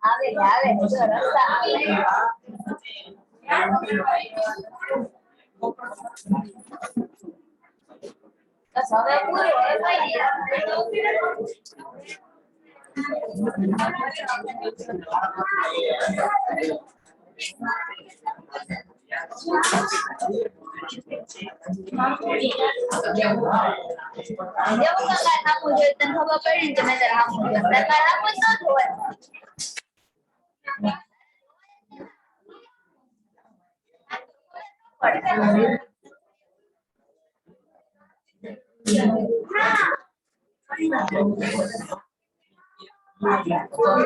આવે આવે જો રસ્તા આવે બસ હવે પૂરું હવે કઈ જેવું કલાક આપવું જોઈએ તને ખબર પડી ને તમે તારે આપવું જોઈએ કલાક આપવું જ ન હોય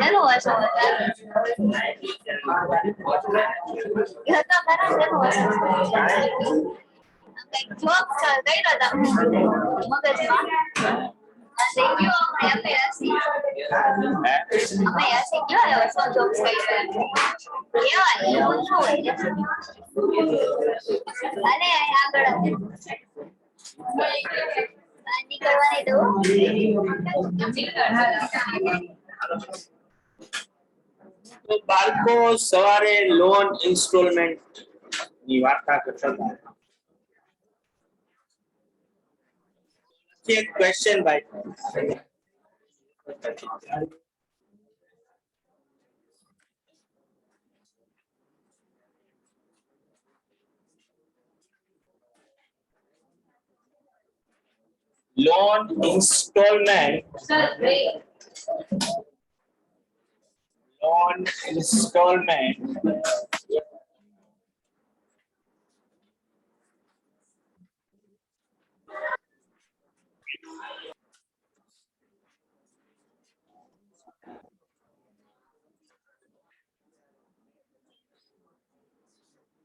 હેલો વાસો હતા ખરા હેલો વાસો કઈક જોક કર્યો હતા મગજમાં ગયો અમે હસી ગયો હવે સો જોક્સ કર્યો કેવાય એવું શું હોય અરે આગળ નીકળવાની દો તો બાળકો સવારે લોન ઇન્સ્ટોલમેન્ટ ની વાર્તા કરતા હતા એક ક્વેશ્ચન ભાઈ loan installment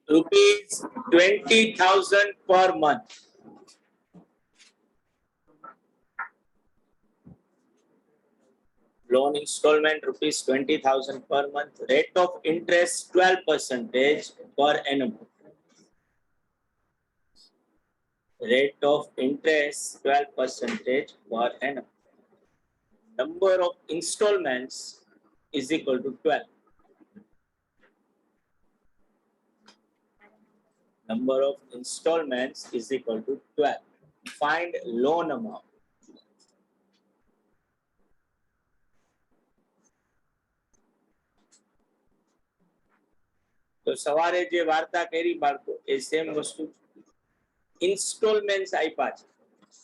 rupees 20,000 per month. Loan installment rupees 20,000 per month. Rate of interest 12% per annum. Rate of interest 12% per annum. Number of installments is equal to 12. Number of installments is equal to 12. Find loan amount. તો સવારે જે વાર્તા કરી બાળકો એ same વસ્તુ ઇન્સ્ટોલમેન્ટ્સ આપ્યા છે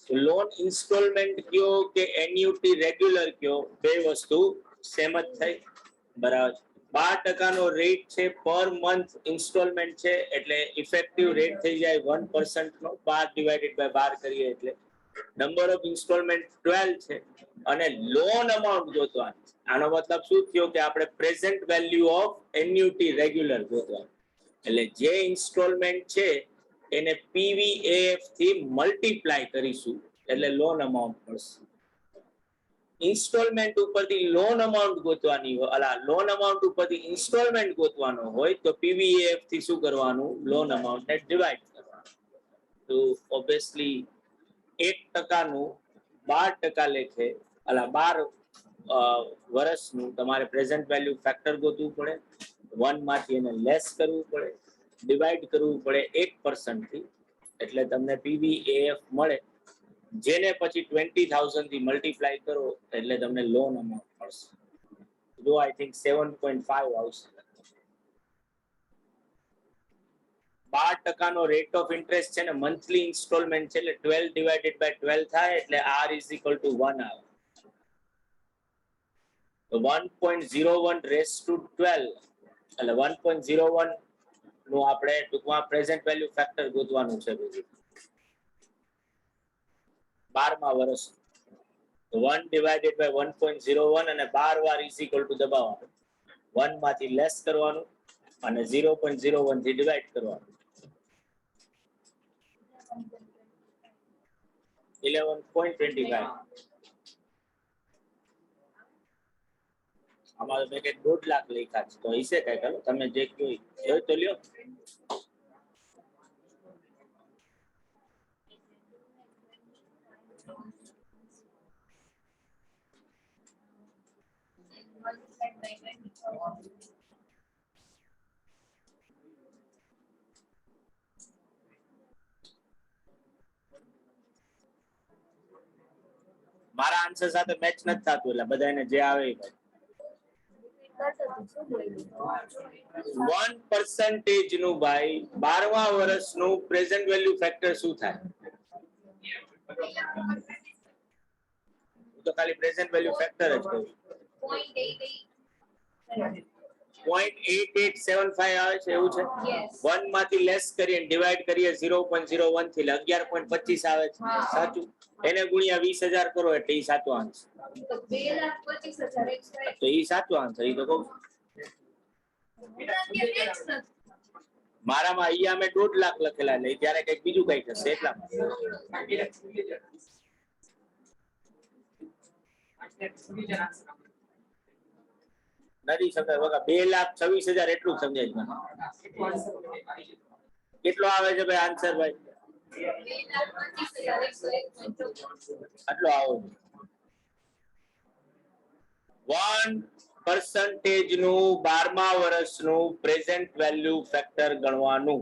તો લોન ઇન્સ્ટોલમેન્ટ કયો કે એન્યુટી રેગ્યુલર કયો બે વસ્તુ સેમ જ થઈ બરાબર 12% નો રેટ છે પર મંથ ઇન્સ્ટોલમેન્ટ છે એટલે ઇફેક્ટિવ રેટ થઈ જાય 1% નો 12 ડિવાઇડેડ બાય 12 કરીએ એટલે નંબર ઓફ ઇન્સ્ટોલમેન્ટ 12 છે અને લોન અમાઉન્ટ જોતવાનું આનો મતલબ શું થયો કે આપણે present value of annuity regular જોતવાનું એટલે જે ઇન્સ્ટોલમેન્ટ છે એને પીવીએએફ થી મલ્ટીપ્લાય કરીશું એટલે લોન અમાઉન્ટ મળશે ઇન્સ્ટોલમેન્ટ ઉપરથી લોન અમાઉન્ટ ગોતવાની હોય અલા લોન અમાઉન્ટ ઉપરથી ઇન્સ્ટોલમેન્ટ ગોતવાનો હોય તો પીવીએએફ થી શું કરવાનું લોન અમાઉન્ટ ને ડિવાઇડ કરવાનું તો ઓબ્વિયસલી 1% નું 12% લેખે અલા 12 વર્ષનું તમારે પ્રેઝન્ટ વેલ્યુ ફેક્ટર ગોતવું પડે 1 માંથી એને લેસ કરવું પડે ડિવાઇડ કરવું પડે 1% થી એટલે તમને પીવીએએફ મળે જેને પછી 20,000 થી મલ્ટીપ્લાય કરો એટલે તમને લોન અમાઉન્ટ મળશે જો આઈ થિંક 7.5 આવશે 12% નો રેટ ઓફ ઇન્ટરેસ્ટ છે ને મંથલી ઇન્સ્ટોલમેન્ટ છે એટલે 12 ડિવાઇડેડ બાય 12 થાય એટલે r ઇઝ ઇક્વલ ટુ 1 આવે તો 1.01 રેસ ટુ 12 એટલે 1.01 નું આપણે ટૂંકમાં પ્રેઝન્ટ વેલ્યુ ફેક્ટર ગોતવાનું છે બીજું 12મા વર્ષ તો 1 ડિવાઇડેડ બાય 1.01 અને 12 વાર ઇઝ ઇક્વલ ટુ દબાવવાનું 1 માંથી લેસ કરવાનું અને 0.01 થી ડિવાઇડ કરવાનું 11.25 આમાં મેં કંઈક 1.5 લાખ લખ્યા છે તો હશે કઈક હાલો તમે જે કહ્યું એ તો લ્યો multiplied by 20,000. મારા આન્સર સાથે મેચ નથી થતું એટલે બધાને જે આવે એ ભાઈ 1% નું ભાઈ 12મા વર્ષનું પ્રેઝન્ટ વેલ્યુ ફેક્ટર શું થાય? હું તો ખાલી પ્રેઝન્ટ વેલ્યુ ફેક્ટર જ કહું. 0.8875 આવે છે એવું છે. Yes. 1 માંથી લેસ કરીએ ડિવાઈડ કરીએ 0.01 થી એટલે 11.25 આવે છે. સાચું. એને ગુણ્યા 20,000 કરો એટલે ઈ સાચો આન્સર. તો 2,25,000 extra. તો ઈ સાચો આન્સર ઈ તો કહું. મારામાં અહીંયા મેં 1.5 લાખ લખેલા એટલે ત્યારે કઈક બીજું કઈક હશે એટલા નથી સમજાય બકા 2,26,000 એટલું જ સમજાય મને. કેટલો આવે છે ભાઈ આન્સર ભાઈ? 2,25,101. આટલો આવો 1% નું 12મા વર્ષનું પ્રેઝન્ટ વેલ્યુ ફેક્ટર ગણવાનું,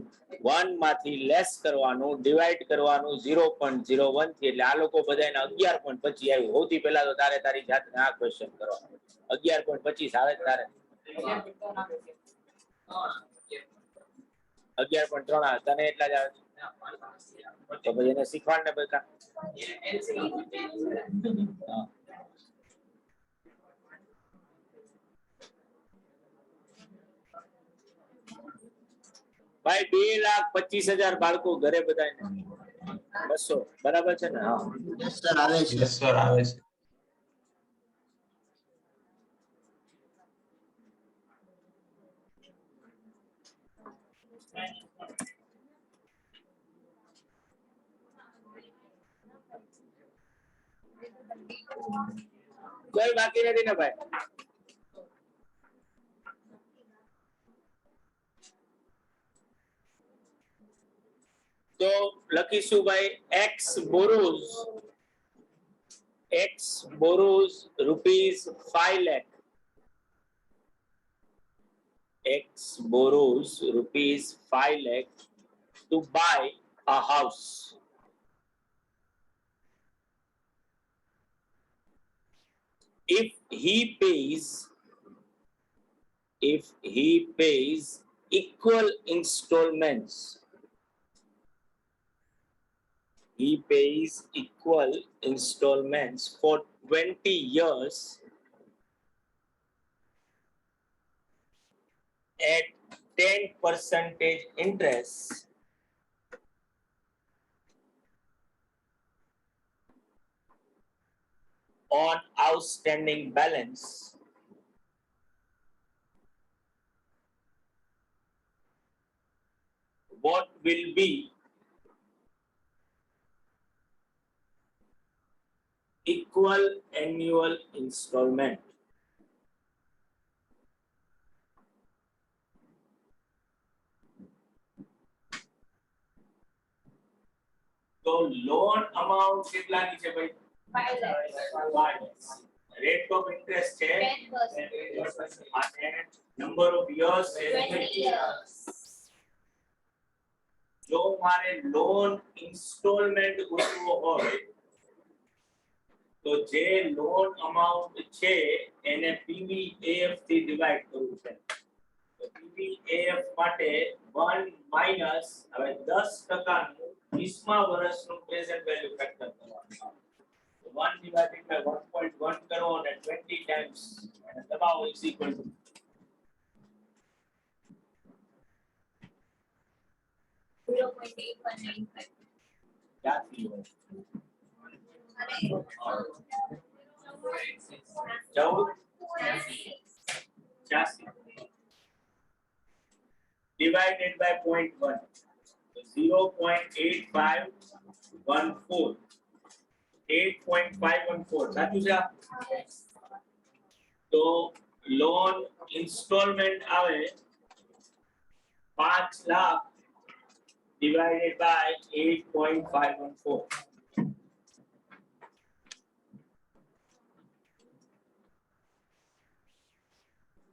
1 માંથી લેસ કરવાનું, ડિવાઈડ કરવાનું 0.01 થી એટલે આ લોકો બધાને 11.25 આવ્યું. સૌથી પહેલા તો તારે તારી જાતને આ ક્વેશ્ચન કરવાનો. 11.25 આવે તારે 11.3 આવે તને એટલા જ આવે તો પછી એને શીખવાડ ને બેટા. ભાઈ 2,25,000 બાળકો ઘરે બધાને 200 બરાબર છે ને? હા સર આવે છે. સર આવે છે. કોઈ બાકી નથી ને ભાઈ? તો લખીશું ભાઈ x borrows rupees 5 lakh. X borrows rupees 5 lakh to buy a house. If he pays equal installments, he pays equal installments for 20 years at 10% interest, on outstanding balance, what will be equal annual installment? તો loan amount કેટલાની છે ભાઈ? 5 lakhs. 5 lakhs. Rate of interest છે 10%. અને number of years છે 20 years. જો મારે loan installment ગોતવો હોય તો જે લોન અમાઉન્ટ છે એને PVAF થી ડિવાઇડ કરવું છે. તો PVAF માટે 1 માઈનસ હવે 10% નું 20મા વર્ષનું પ્રેઝન્ટ વેલ્યુ ફેક્ટર કરવાનું. 1 divided by 1.1 કરો અને 20 times અને દબાવો is equal to 0.8195. ક્યાંથી હોય? 84 divided by 0.1 so 0.8514 8.514 સાચું છે? તો લોન ઇન્સ્ટોલમેન્ટ આવે 5 લાખ divided by 8.514.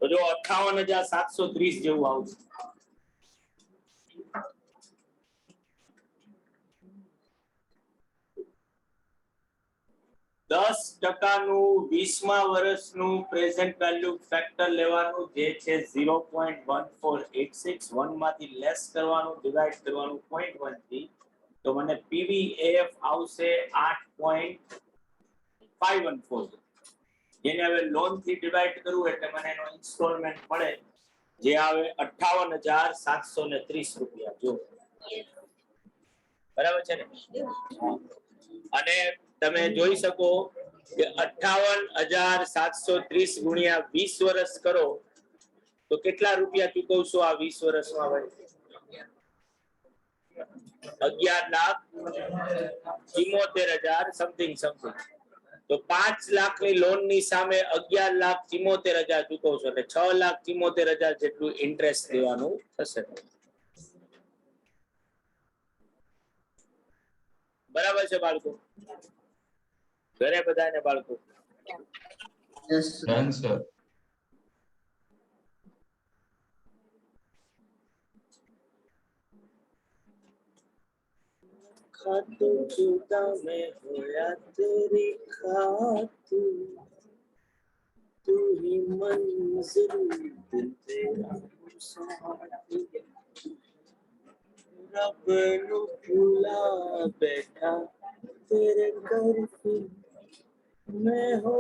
તો જો 58,730 જેવું આવશે. 10% 20મા વર્ષનું પ્રેઝન્ટ વેલ્યુ ફેક્ટર લેવાનું જે છે 0.1486, 1 માંથી લેસ કરવાનું, ડિવાઇડ કરવાનું 0.1 થી, તો મને PVAF આવશે 8.514. જેને હવે લોન થી ડિવાઇડ કરવું એટલે મને એનો ઇન્સ્ટોલમેન્ટ મળે જે આવે 58,730 રૂપિયા. જો બરાબર છે ને? અને તમે જોઈ શકો કે 58,730 ગુણ્યા 20 વર્ષ કરો તો કેટલા રૂપિયા ચૂકવશો આ 20 વર્ષમાં? ભાઈ 11,74,000 સમથિંગ. તો 5 લાખની લોન ની સામે 11,74,000 ચૂકવશો એટલે 6,74,000 જેટલું ઇન્ટરેસ્ટ દેવાનું થશે. બરાબર છે બાળકો? ઘરે બધાને બાળકો? Yes, sir. खातू जुदा में होया तेरी खातू तू ही मंजिल दिल तेरा साथी रब नु भुला बैठा तेरे घर पे मैं हो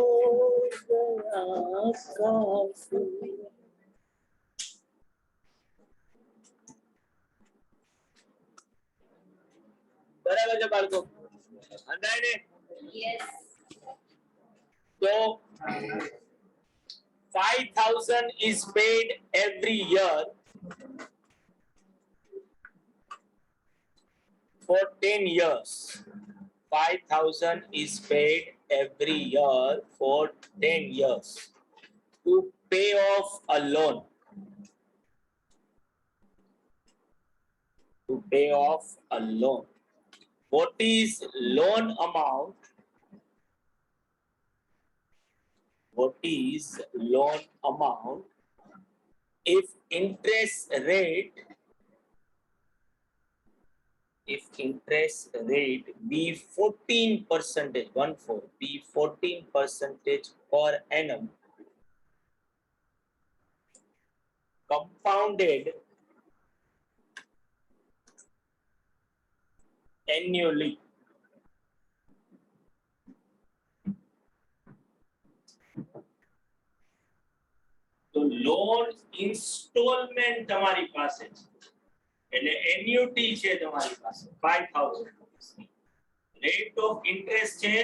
गया काफी. બરાબર છે બાળકો? અંદાય ને? Yes. So 5,000 is paid every year for 10 years. 5,000 is paid every year for 10 years to pay off a loan. To pay off a loan. What is loan amount? What is loan amount if interest rate be 14%, 14 be 14% per annum, compounded annually? તો loan installment તમારી પાસે છે એટલે annuity છે તમારી પાસે 5,000. Rate of interest છે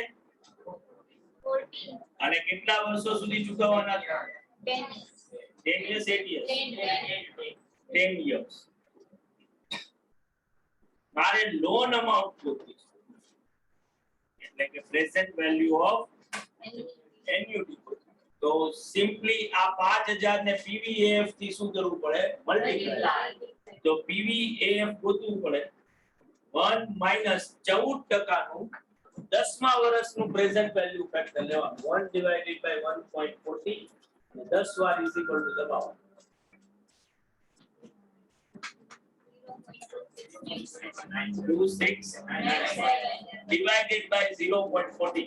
14. અને કેટલા વર્ષો સુધી ચૂકવવાના છે? 10 years. 10 years, 8 years? 10 years. મારે લોન અમાઉન્ટ જોઈતી છે એટલે કે પ્રેઝન્ટ વેલ્યુ ઓફ એન્યુટી. તો સિમ્પલી આ 5,000 ને PVAF થી શું કરવું પડે? મલ્ટીપ્લાય. તો PVAF ગોતવું પડે 1 માઈનસ 14% નું 10મા વર્ષનું પ્રેઝન્ટ વેલ્યુ ફેક્ટર લેવાનું 1 ડિવાઇડેડ બાય 1.40 અને 10 વાર ઇઝ ઇક્વલ ટુ દબાવો 26 divided by 0.40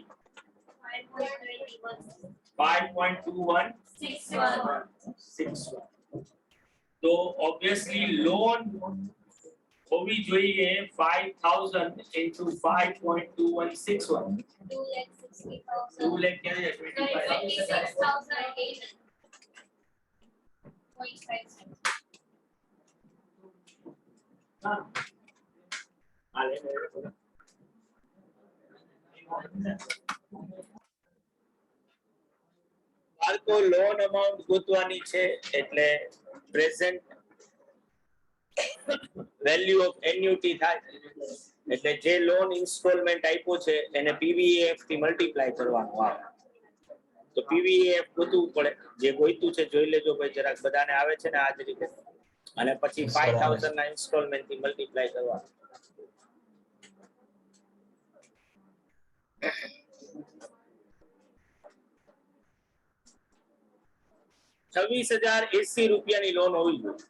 5.2161. તો ઓબ્વિયસલી લોન હોવી જોઈએ 5,000 into 5.2161. 2 lakh क्या है? 26,800. हाँ आले બાળકો લોન અમાઉન્ટ ગોતવાની છે એટલે પ્રેઝન્ટ વેલ્યુ ઓફ એન્યુટી થાય એટલે જે લોન ઇન્સ્ટોલમેન્ટ આપ્યો છે એને PVAF થી મલ્ટીપ્લાય કરવાનું આવે. તો PVAF ગોતવું પડે. જે ગોઈતું છે જોઈ લેજો ભાઈ જરાક બધાને આવે છે ને આ જ રીતે. અને પછી 5,000 ના ઇન્સ્ટોલમેન્ટ થી મલ્ટીપ્લાય કરવાનું. 26,080 રૂપિયાની લોન હોવી જોઈએ.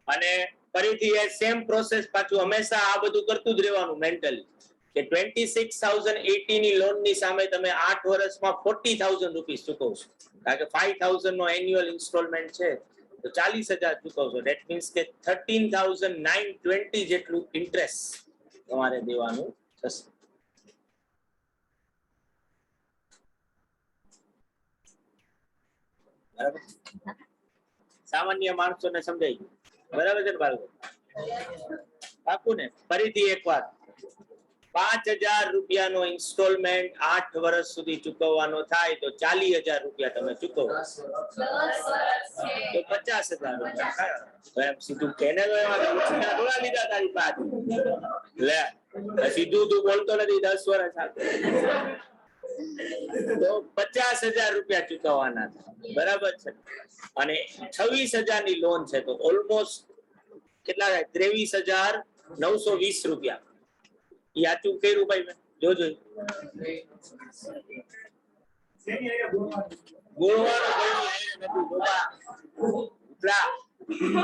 અને ફરીથી એ સેમ પ્રોસેસ પાછું હંમેશા આ બધું કરતું જ રહેવાનું મેન્ટલી કે 26,080 ની લોન ની સામે તમે 8 વર્ષમાં 40,000 રૂપીસ ચૂકવશો, કારણ કે 5,000 નો એન્યુઅલ ઇન્સ્ટોલમેન્ટ છે તો 40,000 ચૂકવશો. ધેટ મીન્સ કે 13,920 જેટલું ઇન્ટરેસ્ટ તમારે દેવાનું થશે. બરાબર, સામાન્ય માણસોને સમજાય ગયું. બરાબર છે ને બાળકો? પાકું ને? ફરીથી એક વાત, 5,000 રૂપિયાનો ઇન્સ્ટોલમેન્ટ 8 વર્ષ સુધી ચૂકવવાનો થાય તો 40,000 રૂપિયા તમે ચૂકવો તો 50,000 રૂપિયા. એમ સીધું કેને થોડા લીધા તારી પાસે લે, સીધું તું બોલતો નથી 10 વર્ષ તો 50,000 રૂપિયા ચૂકવવાના. બરાબર છે? અને 26,000 ની લોન છે તો ઓલમોસ્ટ કેટલા થાય? 23,920 રૂપિયા. એ આચું કર્યું ભાઈ? મેં જોજો. ગુણવાનું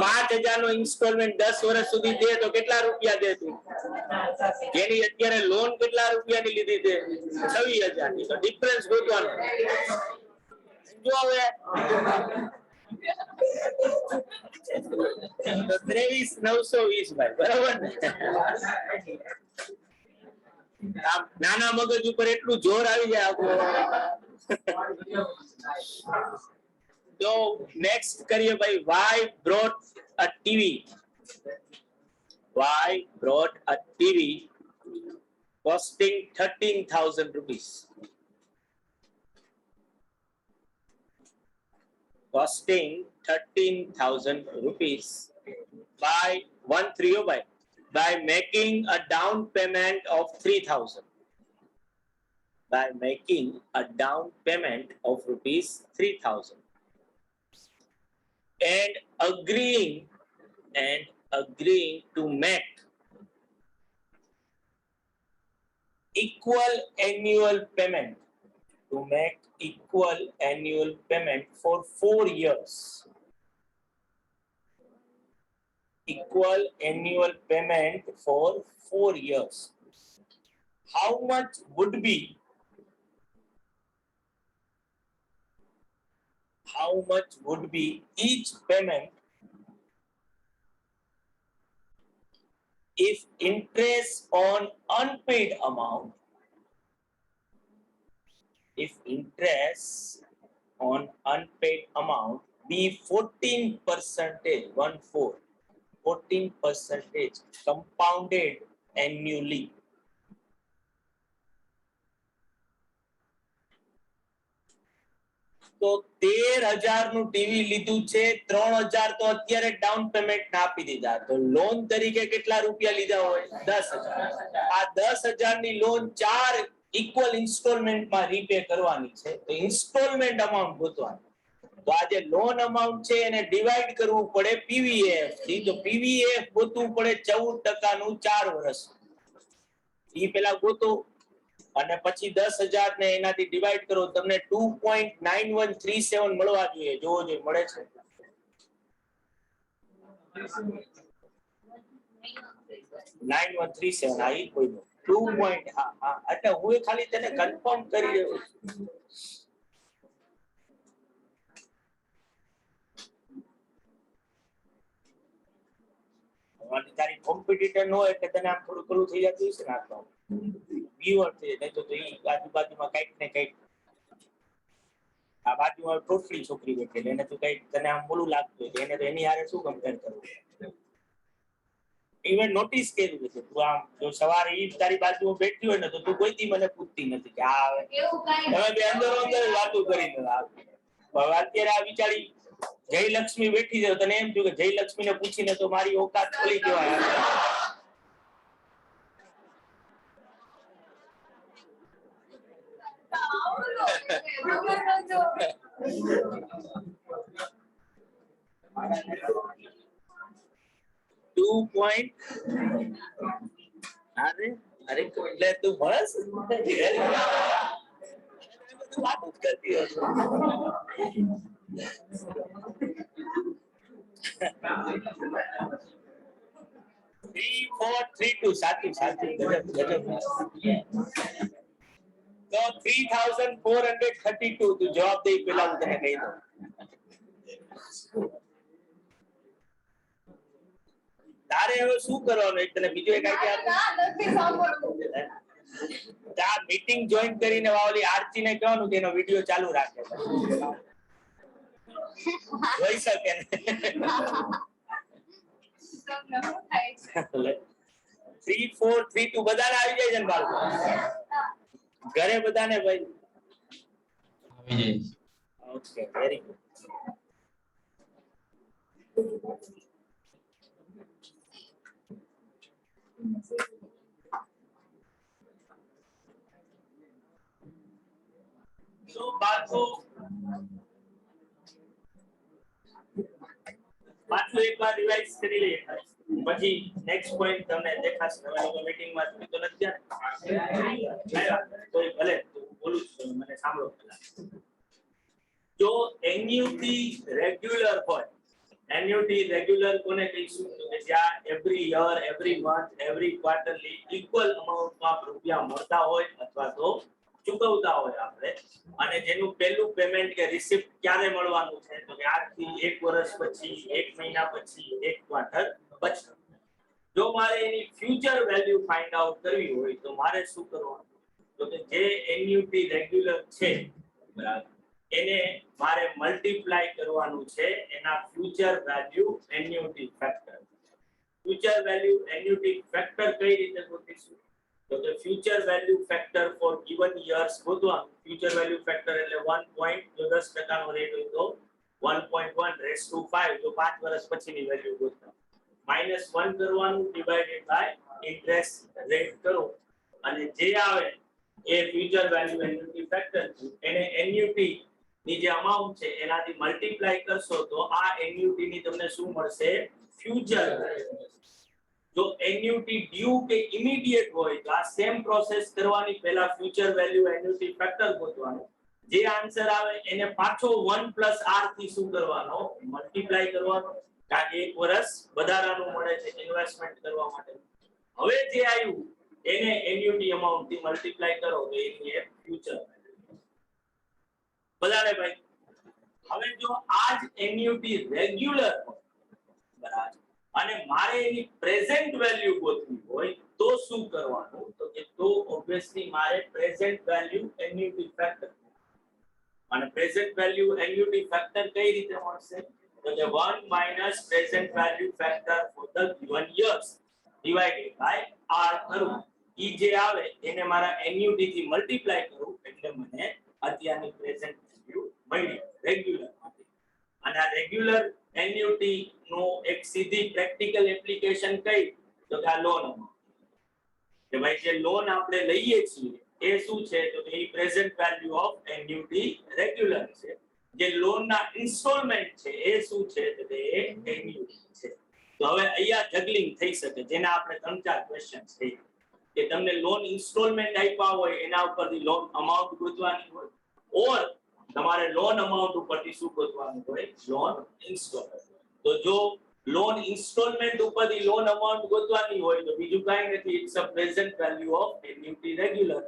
5,000 નો ઇન્સ્ટોલમેન્ટ 10 વર્ષ સુધી દે તો કેટલા રૂપિયા દે તું? જેની અત્યારે લોન કેટલા રૂપિયાની લીધી છે? 26,000 ની. તો ડિફરન્સ ગોતવાનો. જો હવે 23,920 ભાઈ. બરાબર ને? નાના મગજ ઉપર એટલું જોર આવી જાય આપણું. તો નેક્સ્ટ કરીએ ભાઈ, why brought a TV? Why brought a TV costing 13,000 rupees? Costing 13,000 rupees by 130 by making a down payment of 3,000. By making a down payment of rupees 3,000 and agreeing to make equal annual payment for 4 years. Equal annual payment for 4 years. How much would be each payment if interest on unpaid amount be 14% compounded annually? તો 13,000 નું TV લીધું છે, 3,000 તો અત્યારે down payment ના આપી દીધા, તો લોન તરીકે કેટલા રૂપિયા લીધા હોય? 10,000. આ 10,000 ની લોન 4 ઇક્વલ ઇન્સ્ટોલમેન્ટમાં રીપે કરવાની છે. તો ઇન્સ્ટોલમેન્ટ અમાઉન્ટ ગોતવાનું. તો આ જે લોન અમાઉન્ટ છે એને ડિવાઈડ કરવું પડે પીવીએફ થી. તો પીવીએફ ગોતવું પડે 14% નું 4 વર્ષ. ઈ પેલા ગોતો અને પછી 10,000 ને એનાથી ડિવાઈડ કરો, તમને 2.9137 મળવા જોઈએ. જોવો જોઈએ મળે છે? 9137. આ ઈ કોઈ 2. હા એટલે હું ખાલી તેને કન્ફર્મ કરી રહ્યો છું. તારી કોમ્પિટિટર નો એટલે તને આમ થોડું પેલું થઈ જતું હશે ને. આ વ્યુઅર છે નહીં તો ઈ આજુબાજુમાં કઈક ને કઈક આ બાજુમાં ટોટલી છોકરી બેઠેલી એને તો કઈક તને આમ બોલું લાગતું હોય એને તો એની હારે શું કમ્પેર કરવું? ઇવન નોટિસ કર્યું છે તું આમ જો સવારે ઈ તારી બાજુમાં બેઠી હોય ને તો તું કોઈથી મને પૂછતી નથી કે આ આવે તમે બે અંદર વાતો કરીને અત્યારે આ વિચારી જયલક્ષ્મી બેઠી છે તને એમ થયું કે જયલક્ષ્મી ને પૂછીને તો મારી ઓકાત ખોલી દેવાય. 2. અરે એટલે તું ભણસ વાત જ કરતી હતો. 3 4 3 2 સાચું સાચું ગજબ ગજબ. તો 3432 તું જવાબ દે પેલા હું તને કહી દઉં. તારે હવે શું કરવાનું એક તને બીજો એક આઈડિયા આ મીટિંગ જોઈન કરીને વાવલી આરતી ને કહેવાનું કે એનો વિડિયો ચાલુ રાખે જોઈ શકે ને 3432 બધાને આવી જાય છે ને બાળકો ઘરે બધાને ભાઈ આવી જાય. Okay very good. તો બાળકો પાછું એકવાર રિવાઇઝ કરી લઈએ પછી નેક્સ્ટ પોઈન્ટ તમને દેખાશે. તમે લોકો મીટિંગમાં તો નથી આવ્યા કોઈ ભલે બોલું છું મને સાંભળો પહેલા. જો એન્યુટી રેગ્યુલર હોય, એન્યુટી રેગ્યુલર કોને કહીશું તો કે જ્યાં every year every month every quarterly equal અમાઉન્ટમાં રૂપિયા મળતા હોય અથવા તો ચૂકવતા હોય આપણે, અને જેનું પહેલું પેમેન્ટ કે રિસિપ્ટ ક્યારે મળવાનું છે તો કે આજથી 1 વર્ષ પછી 1 મહિના પછી 1 ક્વાર્ટર પછી. જો મારે એની ફ્યુચર વેલ્યુ ફાઇન્ડ આઉટ કરવી હોય તો મારે શું કરવાનું તો કે જે એન્યુટી રેગ્યુલર છે બરાબર એને મારે મલ્ટીપ્લાય કરવાનું છે એના future value annuity factor. Future value annuity factor કઈ રીતે ગોતીશું તો કે future value factor for given years ગોતવાનું. ફ્યુચર વેલ્યુ ફેક્ટર એટલે 1. જો 10% નો રેટ હોય તો 1.1/5 જો 5 વર્ષ પછીની વેલ્યુ ગોતવાનું. -1 કરવાનું ડિવાઇડેડ બાય ઇન્ટરેસ્ટ રેટ કરો અને જે આવે એ ફ્યુચર વેલ્યુ એન્યુટી ફેક્ટર એને એન્યુટી ની જે અમાઉન્ટ છે એનાથી મલ્ટીપ્લાય કરશો તો આ એન્યુટી ની તમને શું મળશે ફ્યુચર. જો એન્યુટી ડ્યુ કે ઇમિડિયેટ હોય તો આ સેમ પ્રોસેસ કરવાની પહેલા ફ્યુચર વેલ્યુ એન્યુટી ફેક્ટર ગોતવાનું. જે આન્સર આવે એને પાછો 1 + r થી શું કરવાનો મલ્ટીપ્લાય કરવાનો કારણ કે 1 વર્ષ વધારાનું મળે છે ઇન્વેસ્ટમેન્ટ કરવા માટે. હવે જે આવ્યું એને એન્યુટી અમાઉન્ટ થી મલ્ટીપ્લાય કરો તો એની એક ફ્યુચર બધાને ભાઈ. હવે જો આ જ એન્યુટી રેગ્યુલર બરાબર અને મારે એની પ્રેઝન્ટ વેલ્યુ ગોતવી હોય તો શું કરવાનું તો કે તો ઓબ્વિયસલી મારે પ્રેઝન્ટ વેલ્યુ એન્યુટી ફેક્ટર અને પ્રેઝન્ટ વેલ્યુ એન્યુટી ફેક્ટર કઈ રીતે મળશે તો કે 1 - present value factor for the given years divided by r કરું. ઈ જે આવે એને મારા એન્યુટી થી મલ્ટીપ્લાય કરું એટલે મને અત્યારની પ્રેઝન્ટ વેલ્યુ મળી રેગ્યુલર માટે. અને આ રેગ્યુલર એન્યુટી નો એક સીધી પ્રેક્ટિકલ એપ્લિકેશન કઈ તો કે આ લોન કે ભાઈ જે લોન આપણે લઈએ છીએ એ શું છે તો કે એ present value of annuity regular છે. જે લોન ના ઇન્સ્ટોલમેન્ટ છે એ શું છે તો કે એ એન્યુટી છે. તો હવે અહીંયા જગલિંગ થઈ શકે જેના આપણે 3-4 ક્વેશ્ચન્સ છે કે તમને લોન ઇન્સ્ટોલમેન્ટ આપ્યા હોય એના ઉપરથી લોન અમાઉન્ટ ગોતવાની હોય ઓર તમારે લોન અમાઉન્ટ ઉપરથી શું ગોતવાનું હોય લોન ઇન્સ્ટોલમેન્ટ. તો જો લોન ઇન્સ્ટોલમેન્ટ ઉપરથી લોન અમાઉન્ટ ગોતવાની હોય તો બીજું કાઈ નથી it's a present value of annuity regular.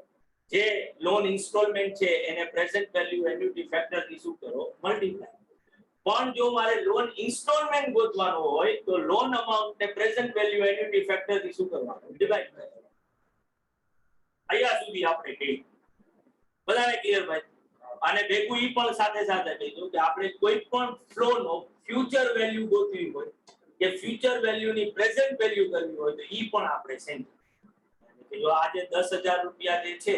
જે લોન ઇન્સ્ટોલમેન્ટ છે એને પ્રેઝન્ટ વેલ્યુ એન્યુટી ફેક્ટર થી શું કરો મલ્ટીપ્લાય. પણ જો મારે લોન ઇન્સ્ટોલમેન્ટ ગોતવાનો હોય તો લોન અમાઉન્ટ ને પ્રેઝન્ટ વેલ્યુ એન્યુટી ફેક્ટર થી શું કરવાનું ડિવાઇડ કરવાનું. અહીંયા સુધી આપણે કહી બધાને ક્લિયર ભાઈ. અને ભેગું ઈ પણ સાથે સાથે કહીશું કે આપણે કોઈ પણ ફ્લો નો ફ્યુચર વેલ્યુ ગોતવી હોય કે ફ્યુચર વેલ્યુ ની પ્રેઝન્ટ વેલ્યુ કરવી હોય તો ઈ પણ આપણે સેમ કે જો આજે 10,000 રૂપિયા જે છે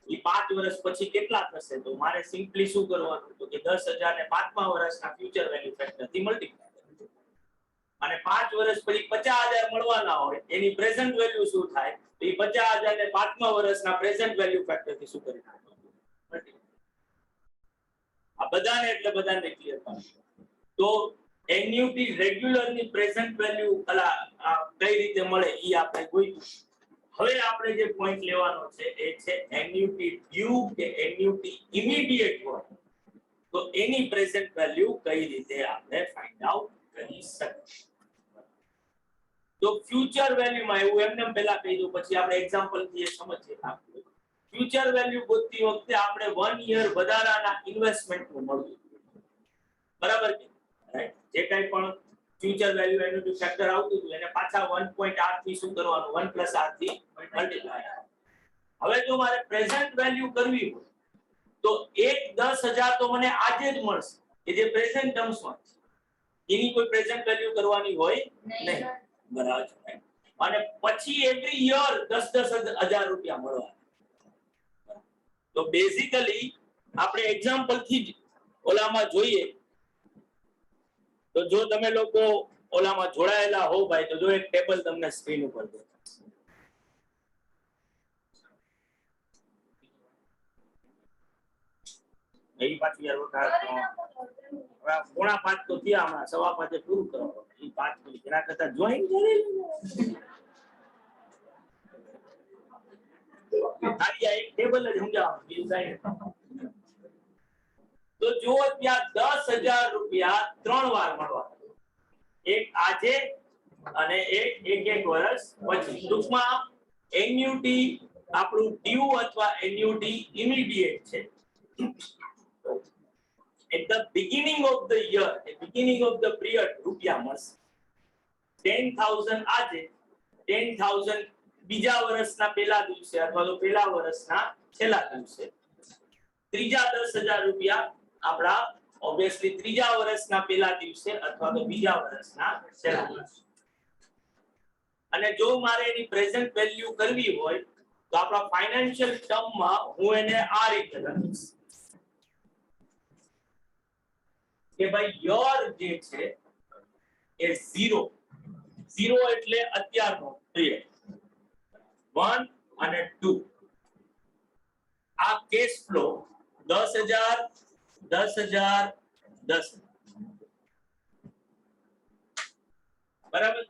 ઈ 5 વર્ષ પછી કેટલા થશે તો મારે સિમ્પલી શું કરવાનું તો કે 10,000 ને 5મા વર્ષના ફ્યુચર વેલ્યુ ફેક્ટર થી મલ્ટીપ્લાય કરવાનું. અને 5 વર્ષ પછી 50,000 મળવાના હોય એની પ્રેઝન્ટ વેલ્યુ શું થાય તો ઈ 50,000 ને 5મા વર્ષના પ્રેઝન્ટ વેલ્યુ ફેક્ટર થી શું કરી નાખવાનું મલ્ટીપ્લાય. આ બધાને એટલે બધાને ક્લિયર થાય. તો એન્યુટી રેગ્યુલર ની પ્રેઝન્ટ વેલ્યુ કઈ રીતે મળે ઈ આપણે જોઈશું. હવે આપણે જે પોઈન્ટ લેવાનો છે એ છે એન્યુટી ડ્યુ કે એન્યુટી ઇમિડિયેટ હોય તો એની પ્રેઝન્ટ વેલ્યુ કઈ રીતે આપણે ફાઇન્ડ આઉટ કરી શકીએ. તો ફ્યુચર વેલ્યુમાં એવું એમને પહેલા કહી દઉં પછી આપણે એક્ઝામ્પલ થી એ સમજીએ. ફ્યુચર વેલ્યુ ગોતતી વખતે આપણે 1 યર વધારાના ઇન્વેસ્ટમેન્ટ નું મળતું બરાબર કે રાઈટ. જે કંઈ પણ ફ્યુચર વેલ્યુ એન્યુટી ફેક્ટર આવતું હતું એને પાછા 1.8 થી શું કરવાનું 1 + r થી મલ્ટીપ્લાય. હવે જો મારે પ્રેઝન્ટ વેલ્યુ કરવી હોય તો 1/10,000 તો મને આજે જ મળશે કે જે પ્રેઝન્ટ ટર્મ્સમાં એની કોઈ પ્રેઝન્ટ વેલ્યુ કરવાની હોય નહીં બરાબર છે. અને પછી એવરી યર 10,000 રૂપિયા મળવા. તો બેઝિકલી આપણે એક્ઝામ્પલ થી જ ઓલામાં જોઈએ તો જો તમે લોકો ઓલામાં જોડાયેલા હો ભાઈ તો જો એક ટેબલ તમને સ્ક્રીન ઉપર દેખાશે. એ પાછી યાર વખત 4:45 તો થયા હમણાં 5:15 પૂરું કરવાનું. એ 5 મિનિટ એના કરતા જોઈન કરી ખાલી એક ટેબલ જ સમજાવવાનું બીજું કાંઈ નહીં. તો જો ત્યાં 10,000 રૂપિયા 3 વાર મળવા. એક આજે અને એક વર્ષ પછી. ટૂંકમાં એન્યુટી આપણું ડ્યુ અથવા એન્યુટી ઇમિડિયેટ છે. At the beginning of the year, at beginning of the period, રૂપિયા મળશે. 10,000 આજે, 10,000 બીજા વર્ષના પહેલા દિવસે અથવા તો પહેલા વર્ષના છેલ્લા દિવસે. ત્રીજા 10,000 રૂપિયા આપણા ઓબ્વિયસલી ત્રીજા વર્ષના પહેલા દિવસે અથવા તો બીજા વર્ષના છેલ્લા દિવસે. અને જો મારે એની પ્રેઝન્ટ વેલ્યુ કરવી હોય તો આપણા ફાઇનાન્શિયલ ટર્મમાં હું એને આ રીતે લખીશ કે ભાઈ યર જે છે એ 0 એટલે અત્યારનો પીરિયડ 1 અને 2. આ કેશ ફ્લો 10,000 10,000 10,000 બરાબર.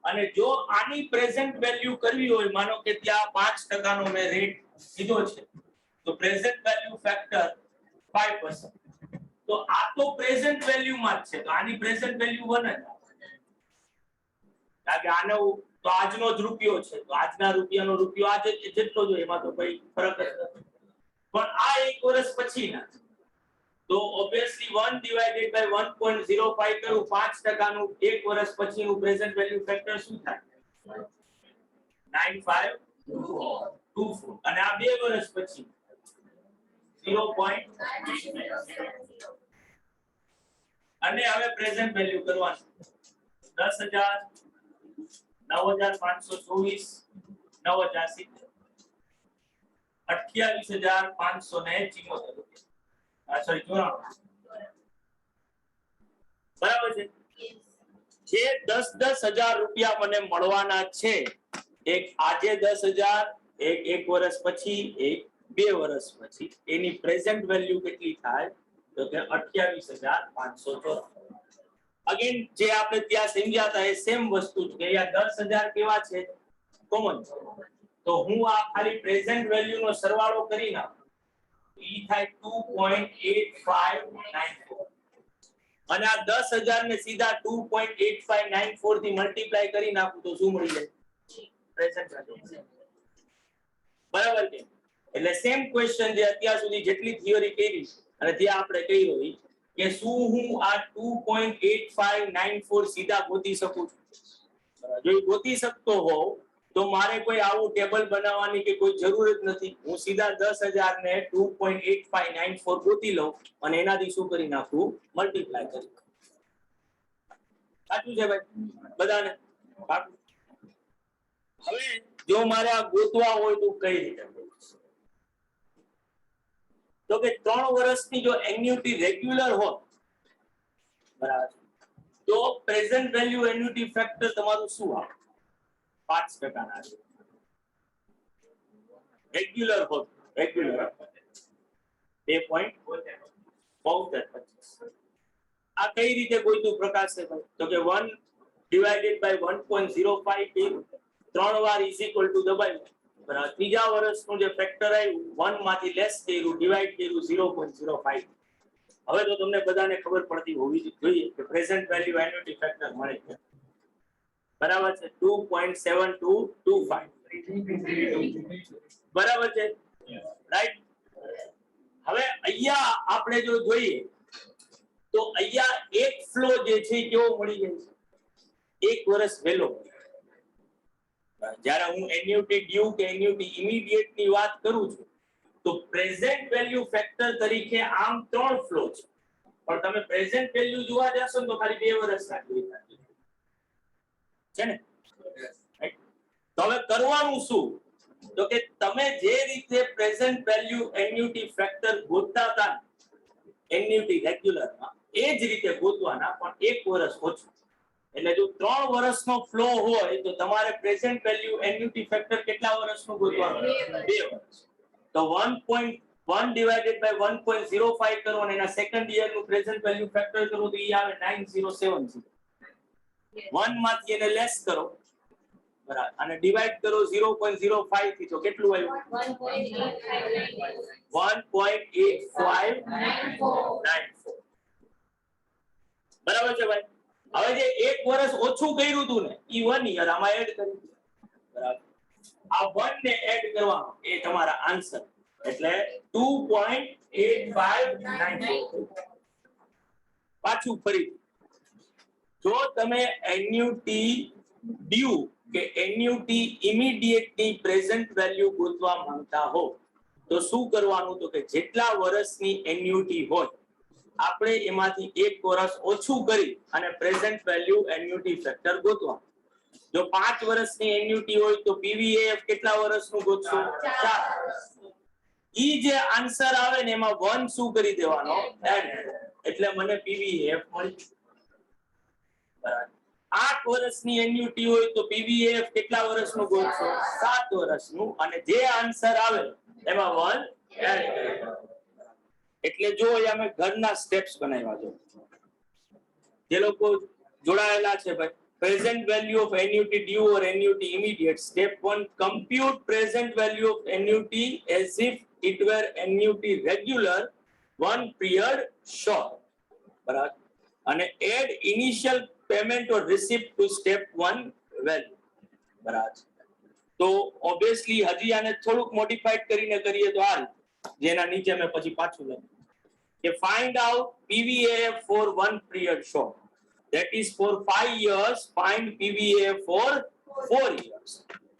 અને જો આની પ્રેઝન્ટ વેલ્યુ કરવી હોય માનો કે ત્યાં 5% નો મેં રેટ કીધો છે તો પ્રેઝન્ટ વેલ્યુ ફેક્ટર 5%. તો આ તો પ્રેઝન્ટ વેલ્યુ માં જ છે તો આની પ્રેઝન્ટ વેલ્યુ 1 જ. કારણ કે આનો તો આજનો જ રૂપિયો છે તો આજના રૂપિયાનો રૂપિયો આજે જેટલો જ હોય એમાં તો કોઈ ફરક જ નથી. પણ આ એક વર્ષ પછીના તો ઓબ્વિયસલી 1 / 1.05 કરું 5% નું એક વર્ષ પછીનું પ્રેઝન્ટ વેલ્યુ ફેક્ટર શું થાય 9524 અને આ 2 વર્ષ પછી 0.9. અને હવે પ્રેઝન્ટ વેલ્યુ કરવાનું 10,000 9,524 9,070 28,574 સોરી 94 બરાબર છે. જે 10,000 રૂપિયા મને મળવાના છે એક આજે 10,000 એક વર્ષ પછી એક 2 વર્ષ પછી એની પ્રેઝન્ટ વેલ્યુ કેટલી થાય તો કે 28,574. અગેન જે આપણે ત્યાં સમજ્યા હતા એ સેમ વસ્તુ છે કે અહીંયા 10,000 કેવા છે કોમન. તો હું આ ખાલી પ્રેઝન્ટ વેલ્યુ નો સરવાળો કરી નાખું ઈ થાય 2.8594 અને આ 10,000 ને સીધા 2.8594 થી મલ્ટીપ્લાય કરી નાખું તો શું મળી જાય પ્રેઝન્ટ વેલ્યુ. બરાબર કે એટલે સેમ ક્વેશ્ચન જે અત્યાર સુધી જેટલી થિયરી કરી અને ત્યાં આપણે કહી હોય કે શું હું આ 2.8594 સીધા ગોતી શકું છું. જો ગોતી શકતો હોવ તો મારે કોઈ આવું ટેબલ બનાવવાની કે કોઈ જરૂર જ નથી. હું સીધા 10,000 ને 2.8594 ગોતી લઉં અને એનાથી શું કરી નાખું મલ્ટીપ્લાય કરી. સાચું છે ભાઈ બધાને? હવે જો મારે આ ગોતવા હોય તો કઈ રીતે તો કે 3 વર્ષની જો એન્યુટી રેગ્યુલર હોય બરાબર તો પ્રેઝન્ટ વેલ્યુ એન્યુટી ફેક્ટર તમારું શું આવે 5% ના રેગ્યુલર હોય રેગ્યુલર 2.72. આ કઈ રીતે ગોઈતું પ્રકાશ છે તો કે 1 / 1.05 કે 3 વાર ઇઝ ઇક્વલ ટુ દબાવ્યું, બરાબર. ત્રીજા વર્ષનું જે ફેક્ટર આવ્યું 1 માંથી લેસ કર્યું, ડિવાઈડ કર્યું 0.05. હવે તો તમને બધાને ખબર પડતી હોવી જોઈએ કે પ્રેઝન્ટ વેલ્યુ એન્યુટી ફેક્ટર મળે છે, બરાબર છે, 2.7225. બરાબર છે, રાઈટ. હવે અહીંયા આપણે જો જોઈએ તો અહીંયા એક ફ્લો જે છે કેવો મળી જાય છે, 1 વર્ષ વહેલો. જ્યારે હું એન્યુટી ડ્યુ કે એન્યુટી ઇમિડિયેટ ની વાત કરું છું તો પ્રેઝન્ટ વેલ્યુ ફેક્ટર તરીકે આમ 3 ફ્લો છે, પણ તમે પ્રેઝન્ટ વેલ્યુ જોવા જશો તો ખાલી 2 વર્ષ રાખી છે ને. તો હવે કરવાનું શું, તો કે તમે જે રીતે પ્રેઝન્ટ વેલ્યુ એન્યુટી ફેક્ટર ગોતતા હતા એન્યુટી રેગ્યુલરમાં, એ જ રીતે ગોતવાના, પણ 1 વર્ષ ઓછું. એટલે જો 3 વર્ષનો ફ્લો હોય તો તમારે પ્રેઝન્ટ વેલ્યુ એન્યુટી ફેક્ટર કેટલા વર્ષનું ગોતવાનું? 2 વર્ષ. તો 1.1 ડિવાઇડેડ બાય 1.05 કરો અને એના સેકન્ડ યર નું પ્રેઝન્ટ વેલ્યુ ફેક્ટર કરો તો ઈ આવે 9070. 1 માંથી એને લેસ કરો, બરાબર, અને ડિવાઈડ કરો 0.05 થી, તો કેટલું આવ્યું? 1.8594. બરાબર છે ભાઈ. હવે જે 1 વર્ષ ઓછું કર્યું હતું ને ઈ 1 યર આમાં એડ કરી દો, બરાબર. આ 1 ને એડ કરવાનો એ તમારા આન્સર, એટલે 2.8594. પાછું ફરી, જો તમે એન્યુટી ડ્યુ કે એન્યુટી ઇમિડિયેટ ની પ્રેઝન્ટ વેલ્યુ ગોતવા માંગતા હો તો શું કરવાનું, તો કે જેટલા વર્ષની એન્યુટી હોય આપણે એમાંથી 1 વર્ષ ઓછું કરી અને પ્રેઝન્ટ વેલ્યુ એન્યુટી ફેક્ટર ગોતવાનું. જો 5 વર્ષની એન્યુટી હોય તો પીવીએએફ કેટલા વર્ષનું ગોતશો? 4. ઈ જે આન્સર આવે ને એમાં 1 શું કરી દેવાનો? એડ. એટલે મને પીવીએએફ મળી. બરાબર. 8 વર્ષની એન્યુટી હોય તો પીવીએએફ કેટલા વર્ષનું ગોતશો? 7 વર્ષનું, અને જે આન્સર આવે એમાં 1 એડ કરી. એટલે જો અહીંયા મેં ઘરના સ્ટેપ્સ બનાવ્યા છે, જે લોકો જોડાયેલા છે ભાઈ, present value of annuity due or annuity immediate. Step 1, compute present value of annuity as if it were annuity regular, 1 period short, બરાબર, અને add initial payment or receipt to step 1 value, બરાબર. તો obviously હજી આને થોડુંક modified કરીને કરીએ તો હાલ, જેના નીચે મેં પછી પાછું લખ્યું કે find out PVAF for 1 period short, that is for 5 years find PVAF for 4 years.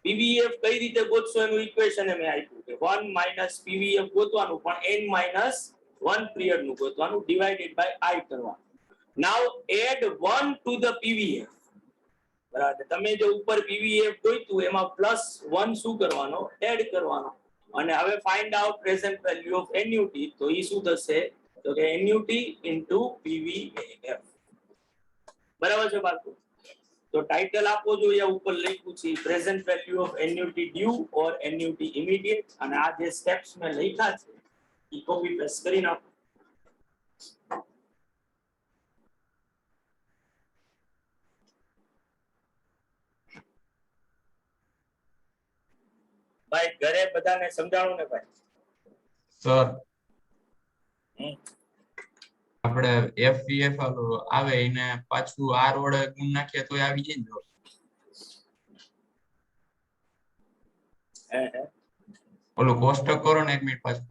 PVAF કઈ રીતે ગોતશો એનું ઇક્વેશન મેં આપ્યું કે 1 minus PVAF ગોતવાનું, પણ n minus 1 period નું ગોતવાનું, divided by I કરવાનું. Now add 1 to the PVAF, બરાબર. તમે જે ઉપર PVAF ગોત્યું એમાં +1 શું કરવાનો? એડ કરવાનો. અને હવે find out present value of annuity, તો ઈ શું થશે? તો કે annuity into PVAF. બરાબર છે બાળકો? તો ટાઇટલ આપો જોઈએ, ઉપર લખ્યું છે present value of annuity due or annuity immediate, અને આ જે સ્ટેપ્સ મેં લખ્યા છે ઈ કોપી પેસ્ટ કરી નાખો. ભાઈ ઘરે બધાને સમજાણું ને ભાઈ? સર આપણે એફવીએફ આવે એને પાછું આર વડે ગુણ નાખીએ તો આવી જાય ને? ઓલું કોષ્ટક કરો ને 1 મિનિટ પાછું.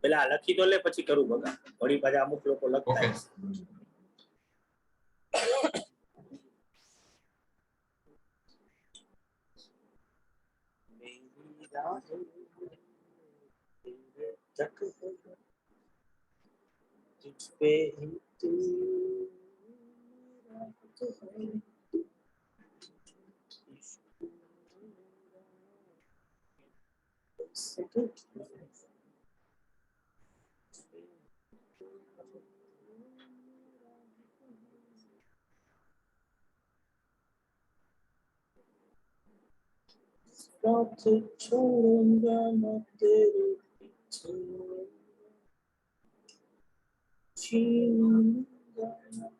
પેલા લખી તો લે પછી કરું બગા. વળી પાછા અમુક લોકો લખતા ઓકે. छोड़ूंगा मैं तेरे पीछे, छीनूंगा मैं।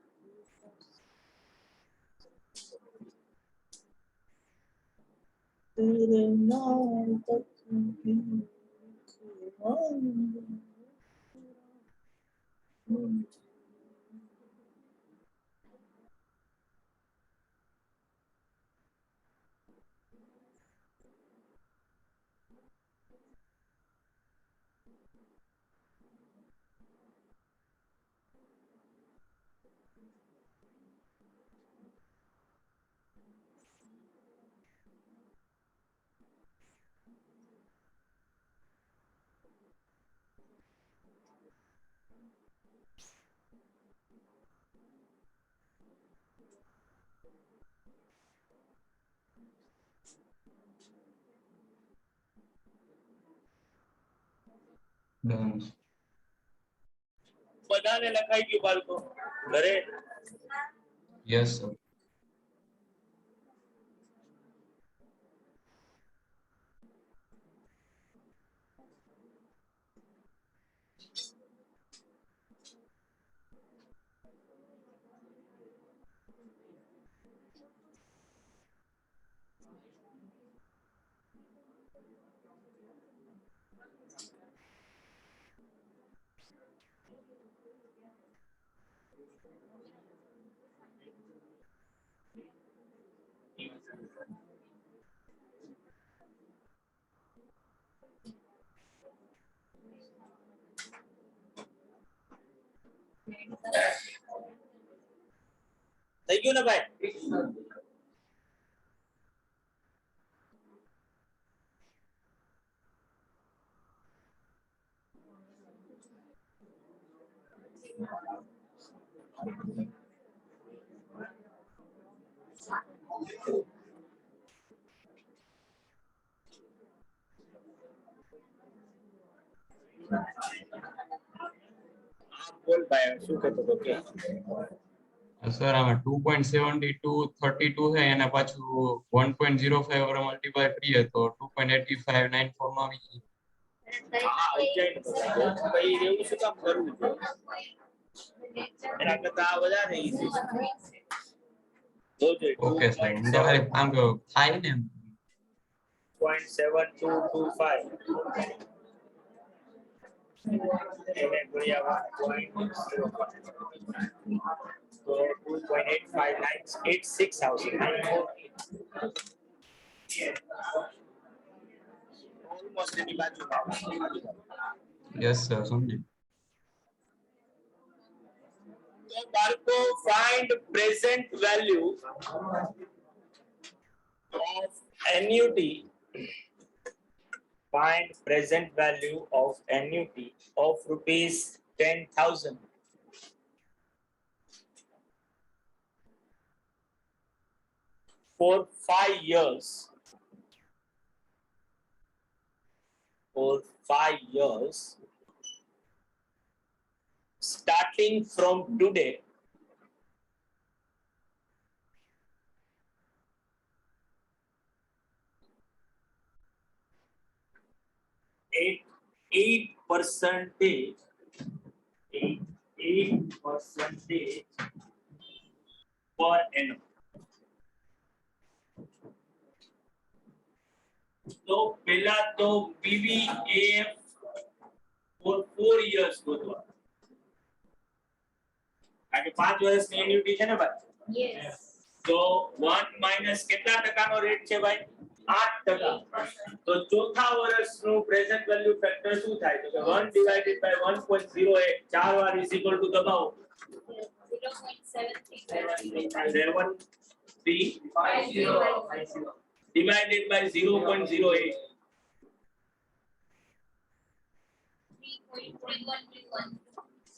ડન. બધાને લખાઈ ગયું બાળકો ઘરે? Yes sir. થઈ ગયું ને ભાઈ? બોલ ભાઈ શું કહેતો હતો કે? સર આમાં 2.72 32 है અને પાછું 1.05 વડે મલ્ટીપ્લાય કરીએ તો 2.8594 માં આવી જાય. હા આવી જાય ને તો ભાઈ એવું શું કામ કરવું છે? એના કરતા આ વધારે ઈઝી છે. જોજો ઓકે સર હું તો ખાલી આમ તો થાય ને 0.7225 એને ગુણ્યા 1.05 તો 2.8596 આવશે. ઓલમોસ્ટ એની બાજુમાં આવશે. યસ સર સમજી. તો બાળકો find present value of annuity. Find present value of annuity of rupees 10,000 for 5 years. For 5 years, starting from today, eight percentage per annum. तो पहला तो PVAF for 4 years ગોતવા. કારણ કે 5 વર્ષની એન્યુટી છે ને ભાઈ? Yes. તો 1 માઈનસ કેટલા ટકાનો રેટ છે ભાઈ? 8%. તો ચોથા વર્ષનું પ્રેઝન્ટ વેલ્યુ ફેક્ટર શું થાય? તો કે 1 ડિવાઇડેડ બાય 1.08 4 વાર ઇઝ ઇક્વલ ટુ દબાવો 0.7350 divided by 0.08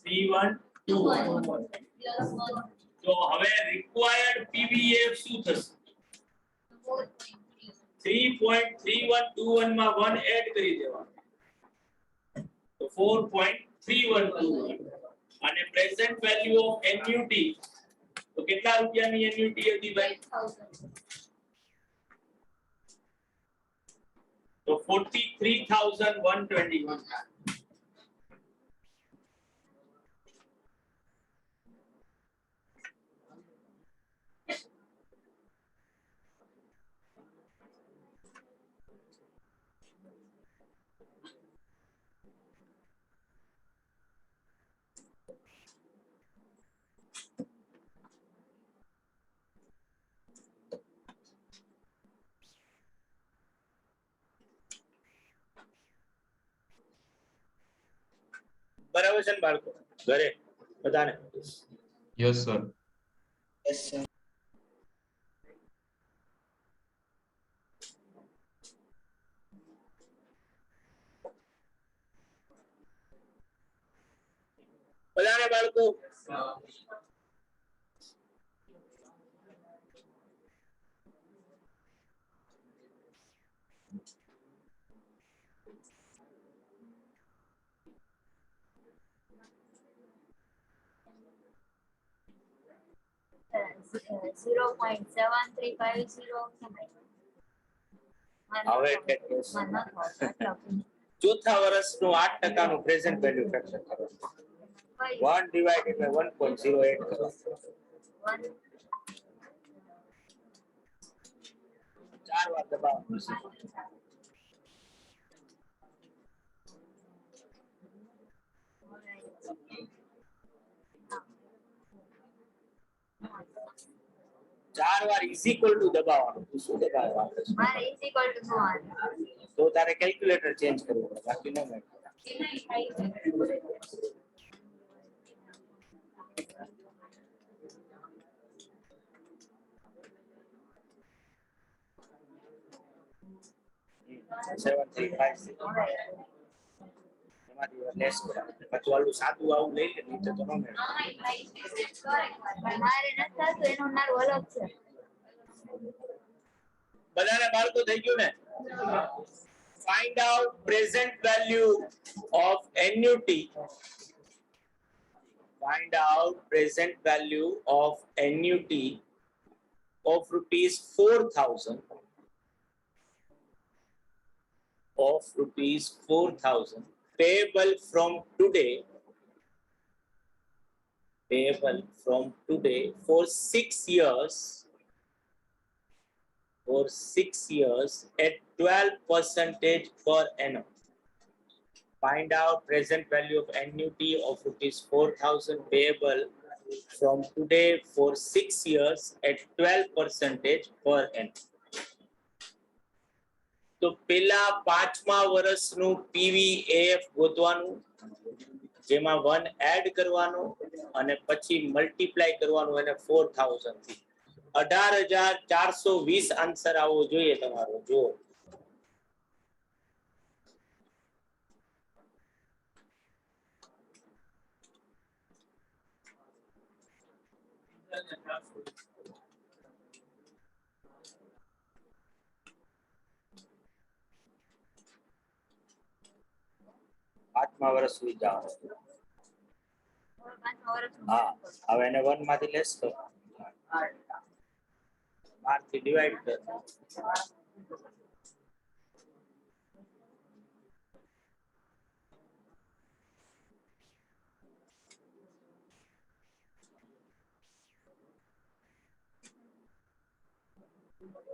3.21 તો હવે રિક્વાયર્ડ પીવીએફ શું થશે? 3.3121 માં 1 એડ કરી દેવાનું તો 4.3121 અને પ્રેઝન્ટ વેલ્યુ ઓફ એન્યુટી તો કેટલા રૂપિયાની એન્યુટી હતી ભાઈ? 10,000 તો 43,121. બરાબર છે ને બાળકો? ઘરે બધાને Yes, sir. Yes, sir. બધાને બાળકો ઝીરો પોઈન્ટ 7350 હવે ચોથા વર્ષનું 8% નું પ્રેઝન્ટ વેલ્યુ ફેક્ટર કરો. 1 ડિવાઇડેડ બાય 1.08 કરો. 4 વાર દબાવવાનું છે. ચાર વાર ઇઝ ઇક્વલ ટુ દબાવવાનું. તું શું દબાવવાનું છે? મારે ઇઝ ઇક્વલ ટુ તો તારે કેલ્ક્યુલેટર ચેન્જ કરવું પડે, બાકી ન મળે. સેવન થ્રી ફાઈવ એમાંથી લેસ કરાવે. પછી ઓલું સાદું આવું લઈ લે, નીચે તો ન મળે. મારે નથી થતું એનું નારું અલગ છે. બધાને બાળકો થઈ ગયું ને? Find out present value of annuity. Find out present value of annuity of rupees 4,000. Of rupees 4,000 payable from today. Payable from today for 6 years. For 6 years at 12% per annum. Find out present value of annuity of rupees 4,000 payable from today for 6 years at 12% per annum. તો પેલા 5મા વર્ષનું PVAF ગોતવાનું, જેમાં 1 add કરવાનું અને પછી multiply કરવાનું એને 4,000 થી. 18,420 આન્સર આવવો જોઈએ તમારો. જો પાંચમા વર્ષ સુધી જાઓ. હા, હવે એને 1 માંથી લેસ કરો, 12 થી ડિવાઈડ કરો.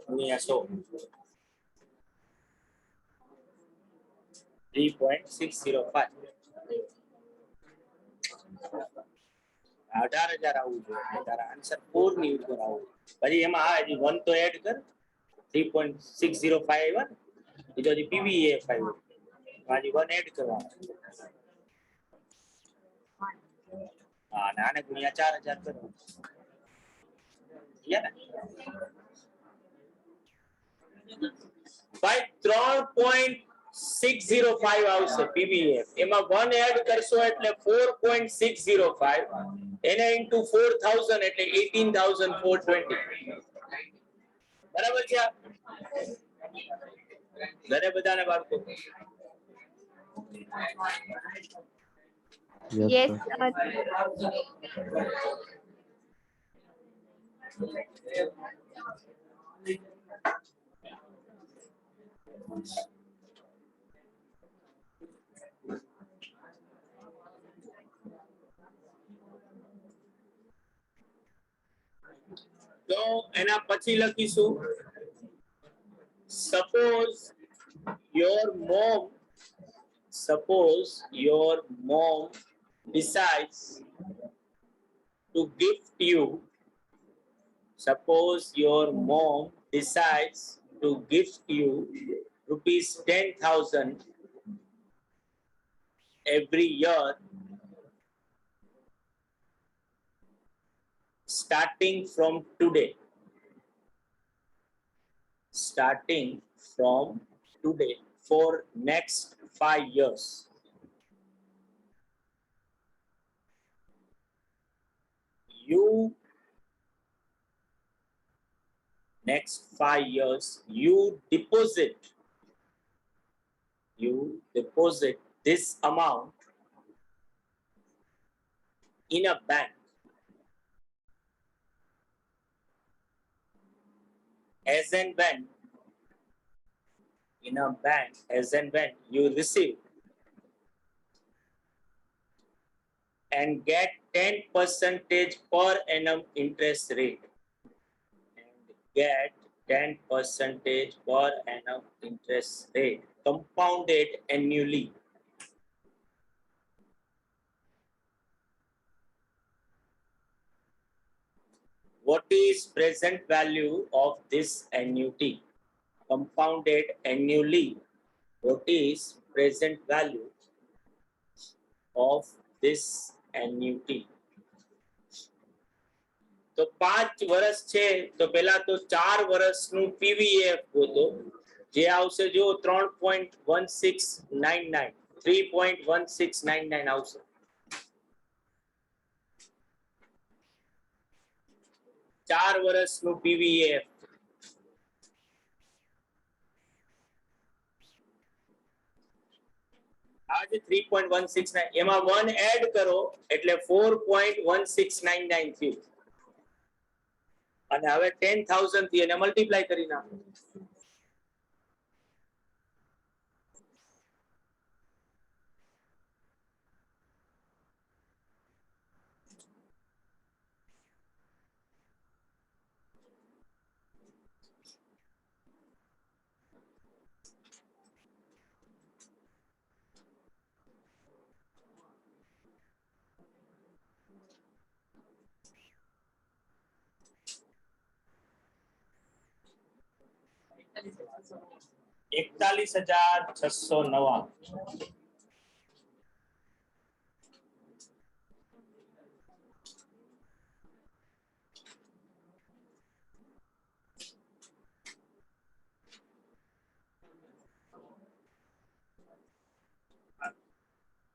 ગુણ્યા 100. 3.605. 18,000 આવવું જોઈએ. તારા આન્સર 4 ની ઉપર આવવું. પછી એમાં આ હજી 1 તો એડ કર. 3.605 આવ્યા ને, બીજો હજી PVAF આવ્યો. હજી 1 એડ કરવાનું. હા, અને આને ગુણ્યા 4,000 કરો. ભાઈ 3.605 આવશે PVAF. એમાં 1 એડ કરશો એટલે 4.605. એને ઇન્ટુ 4,000 એટલે 18,420. બરાબર છે? ઘરે બધાને બાળકો યસ તો એના પછી લખીશું suppose your mom decides to gift you rupees 10,000 every year starting from today, starting from today for next 5 years. You next 5 years you deposit this amount in a bank, as and when in a bank as and when you receive and get 10% per annum interest rate, and get 10% per annum interest rate compounded annually. What is present value of this annuity compounded annually? What is present value of this annuity? તો 5 વર્ષ છે તો પહેલા તો 4 વર્ષનું પીવીએફ ગોતો, જે આવશે જો 3.1699 3.1699 આવશે. 4 વર્ષનું પીવીએફ आज 3.169 એમાં 1 એડ કરો એટલે 4.1699 થયું, અને હવે 10,000 થી એને મલ્ટીપ્લાય કરી નાખો. ₹41,699.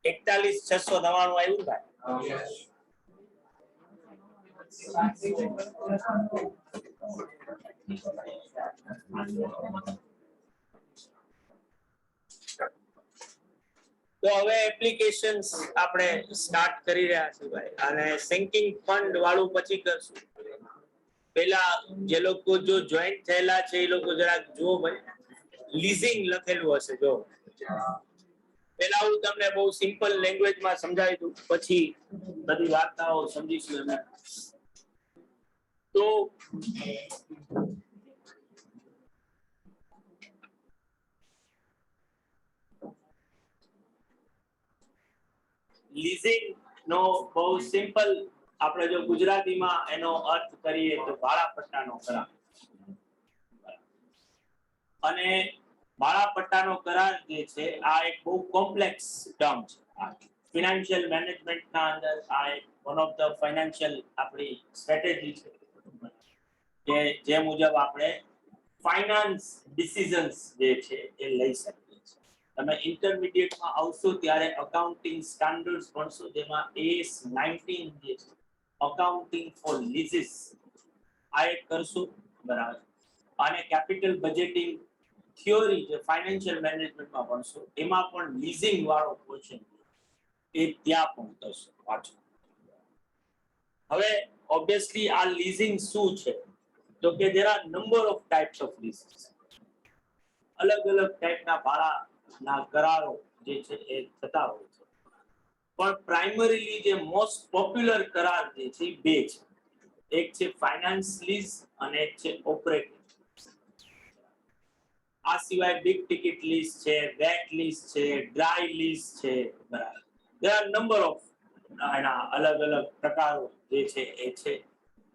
₹41,699 આવ્યું ભાઈ. તો હવે એપ્લિકેશન્સ આપણે સ્ટાર્ટ કરી રહ્યા છીએ ભાઈ, અને સિંકિંગ ફંડ વાળું પછી કરશું. પેલા જે લોકો જો જોઈન્ટ થયેલા છે એ લોકો જરાક જો ભાઈ, લીઝિંગ લખેલું હશે જો. પેલા હું તમને બહુ સિમ્પલ લેંગ્વેજમાં સમજાવી દઉં, પછી બધી વાર્તાઓ સમજીશું અમે. તો લીઝિંગ નો બહુ સિમ્પલ આપણે જો ગુજરાતીમાં એનો અર્થ કરીએ તો ભાડાપટ્ટાનો કરાર. અને ભાડાપટ્ટાનો કરાર જે છે આ એક બહુ કોમ્પ્લેક્સ ટર્મ છે. ફાઇનાન્શિયલ મેનેજમેન્ટના અંદર આ એક વન ઓફ ધ ફાઇનાન્શિયલ આપણી સ્ટ્રેટેજી છે કે જે મુજબ આપણે ફાઇનાન્સ ડિસિઝન્સ જે છે એ લઈ શકીએ છીએ. તમે ઇન્ટરમીડિયેટમાં આવશો ત્યારે અકાઉન્ટિંગ સ્ટાન્ડર્ડ્સ ભણશો, જેમાં AS 19 જે છે અકાઉન્ટિંગ ફોર લીઝિસ આ એક કરશું, બરાબર. અને કેપિટલ બજેટિંગ થિયોરી જે ફાઇનાન્શિયલ મેનેજમેન્ટમાં ભણશો એમાં પણ લીઝિંગ વાળો ક્વેશ્ચન એ ત્યાં પણ થશે પાછો. હવે ઓબ્વિયસલી આ લીઝિંગ શું છે તો કે there are number of types of leases. અલગ અલગ ટાઈપના ભાડાના કરારો જે છે એ થતા હોય છે, પણ પ્રાઇમરીલી જે મોસ્ટ પોપ્યુલર કરાર જે છે એ બે છે. એક છે ફાઇનાન્સ લીઝ અને એક છે ઓપરેટિંગ. આ સિવાય બિગ ટિકિટ લીઝ છે, વેટ લીઝ છે, ડ્રાય લીઝ છે, બરાબર. there are number of એના અલગ અલગ પ્રકારો જે છે એ છે,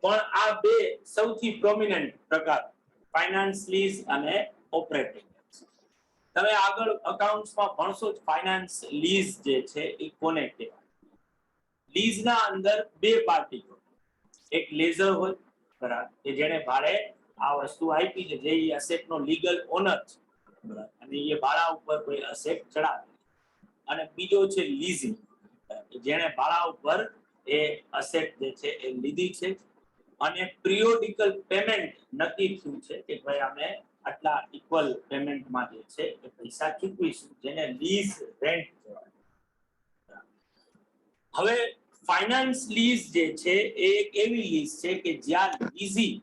પણ આ બે સૌથી પ્રોમિનન્ટ પ્રકાર ફાઇનાન્સ લીઝ અને ઓપરેટિંગ. તમે આગળ અકાઉન્ટ્સમાં ભણશો ફાઇનાન્સ લીઝ જે છે એ કોને કહેવાય. લીઝના અંદર બે પાર્ટી, એક લેઝર હોય, બરાબર, કે જેને ભાડે આ વસ્તુ આપી છે, જે એસેટ નો લીગલ ઓનર છે, બરાબર, અને એ ભાડા ઉપર કોઈ એસેટ ચડાવે. અને બીજો છે લીઝિંગ, જેને ભાડા ઉપર એ એસેટ જે છે એ લીધી છે અને પિરિયોડિકલ પેમેન્ટ નક્કી થયું છે કે ભાઈ અમે આટલા ઇક્વલ પેમેન્ટમાં જે છે એ પૈસા ચૂકવીશું, જેને લીઝ રેન્ટ કહેવાય. હવે ફાઇનાન્સ લીઝ જે છે એ એક એવી લીઝ છે કે જ્યાં લીઝી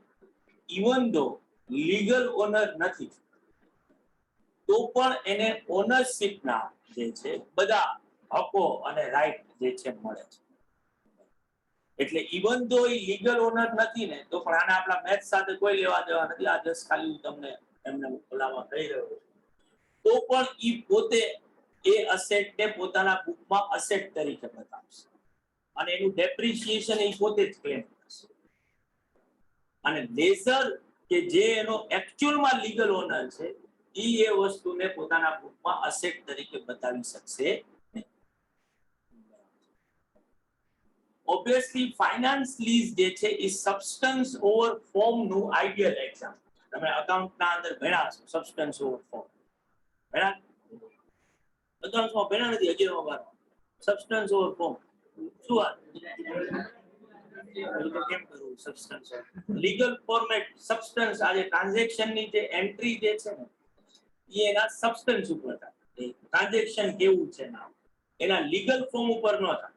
ઇવન ધો લીગલ ઓનર નથી તો પણ એને ઓનરશિપના જે છે બધા હકો અને રાઈટ જે છે મળે છે. એટલે ઇવન ધો એ લીગલ ઓનર નથી ને તો પણ આને આપણા મેથ સાથે કોઈ લેવા દેવા નથી. આ જસ્ટ ખાલી હું તમને એમને ખુલામાં કહી રહ્યો છું. તો પણ ઈ પોતે એ અસેટ ને પોતાના બુકમાં અસેટ તરીકે બતાવશે અને એનું ડેપ્રિસિએશન એ પોતે જ ક્લેમ કરશે. અને લેઝર કે જે એનો એક્ચ્યુઅલમાં લીગલ ઓનર છે ઈ એ વસ્તુને પોતાના બુકમાં અસેટ તરીકે બતાવી શકશે નહીં. ઓબ્વિયસલી ફાઇનાન્સ લીઝ જે છે એ સબસ્ટન્સ ઓવર ફોર્મ નું આઈડિયલ એક્ઝામ્પલ. તમે અકાઉન્ટના અંદર ભણ્યા છો સબસ્ટન્સ ઓવર ફોર્મ. ભણ્યા? અકાઉન્ટ્સમાં ભણ્યા નથી 11મા 12મા? સબસ્ટન્સ ઓવર ફોર્મ શું વાત? કેમ કરવું સબસ્ટન્સ લીગલ ફોર્મેટ સબસ્ટન્સ આજે ટ્રાન્ઝેક્શન ની જે એન્ટ્રી જે છે ને એ એના સબસ્ટન્સ ઉપર થાય. ટ્રાન્ઝેક્શન કેવું છે ના એના લીગલ ફોર્મ ઉપર ન થાય.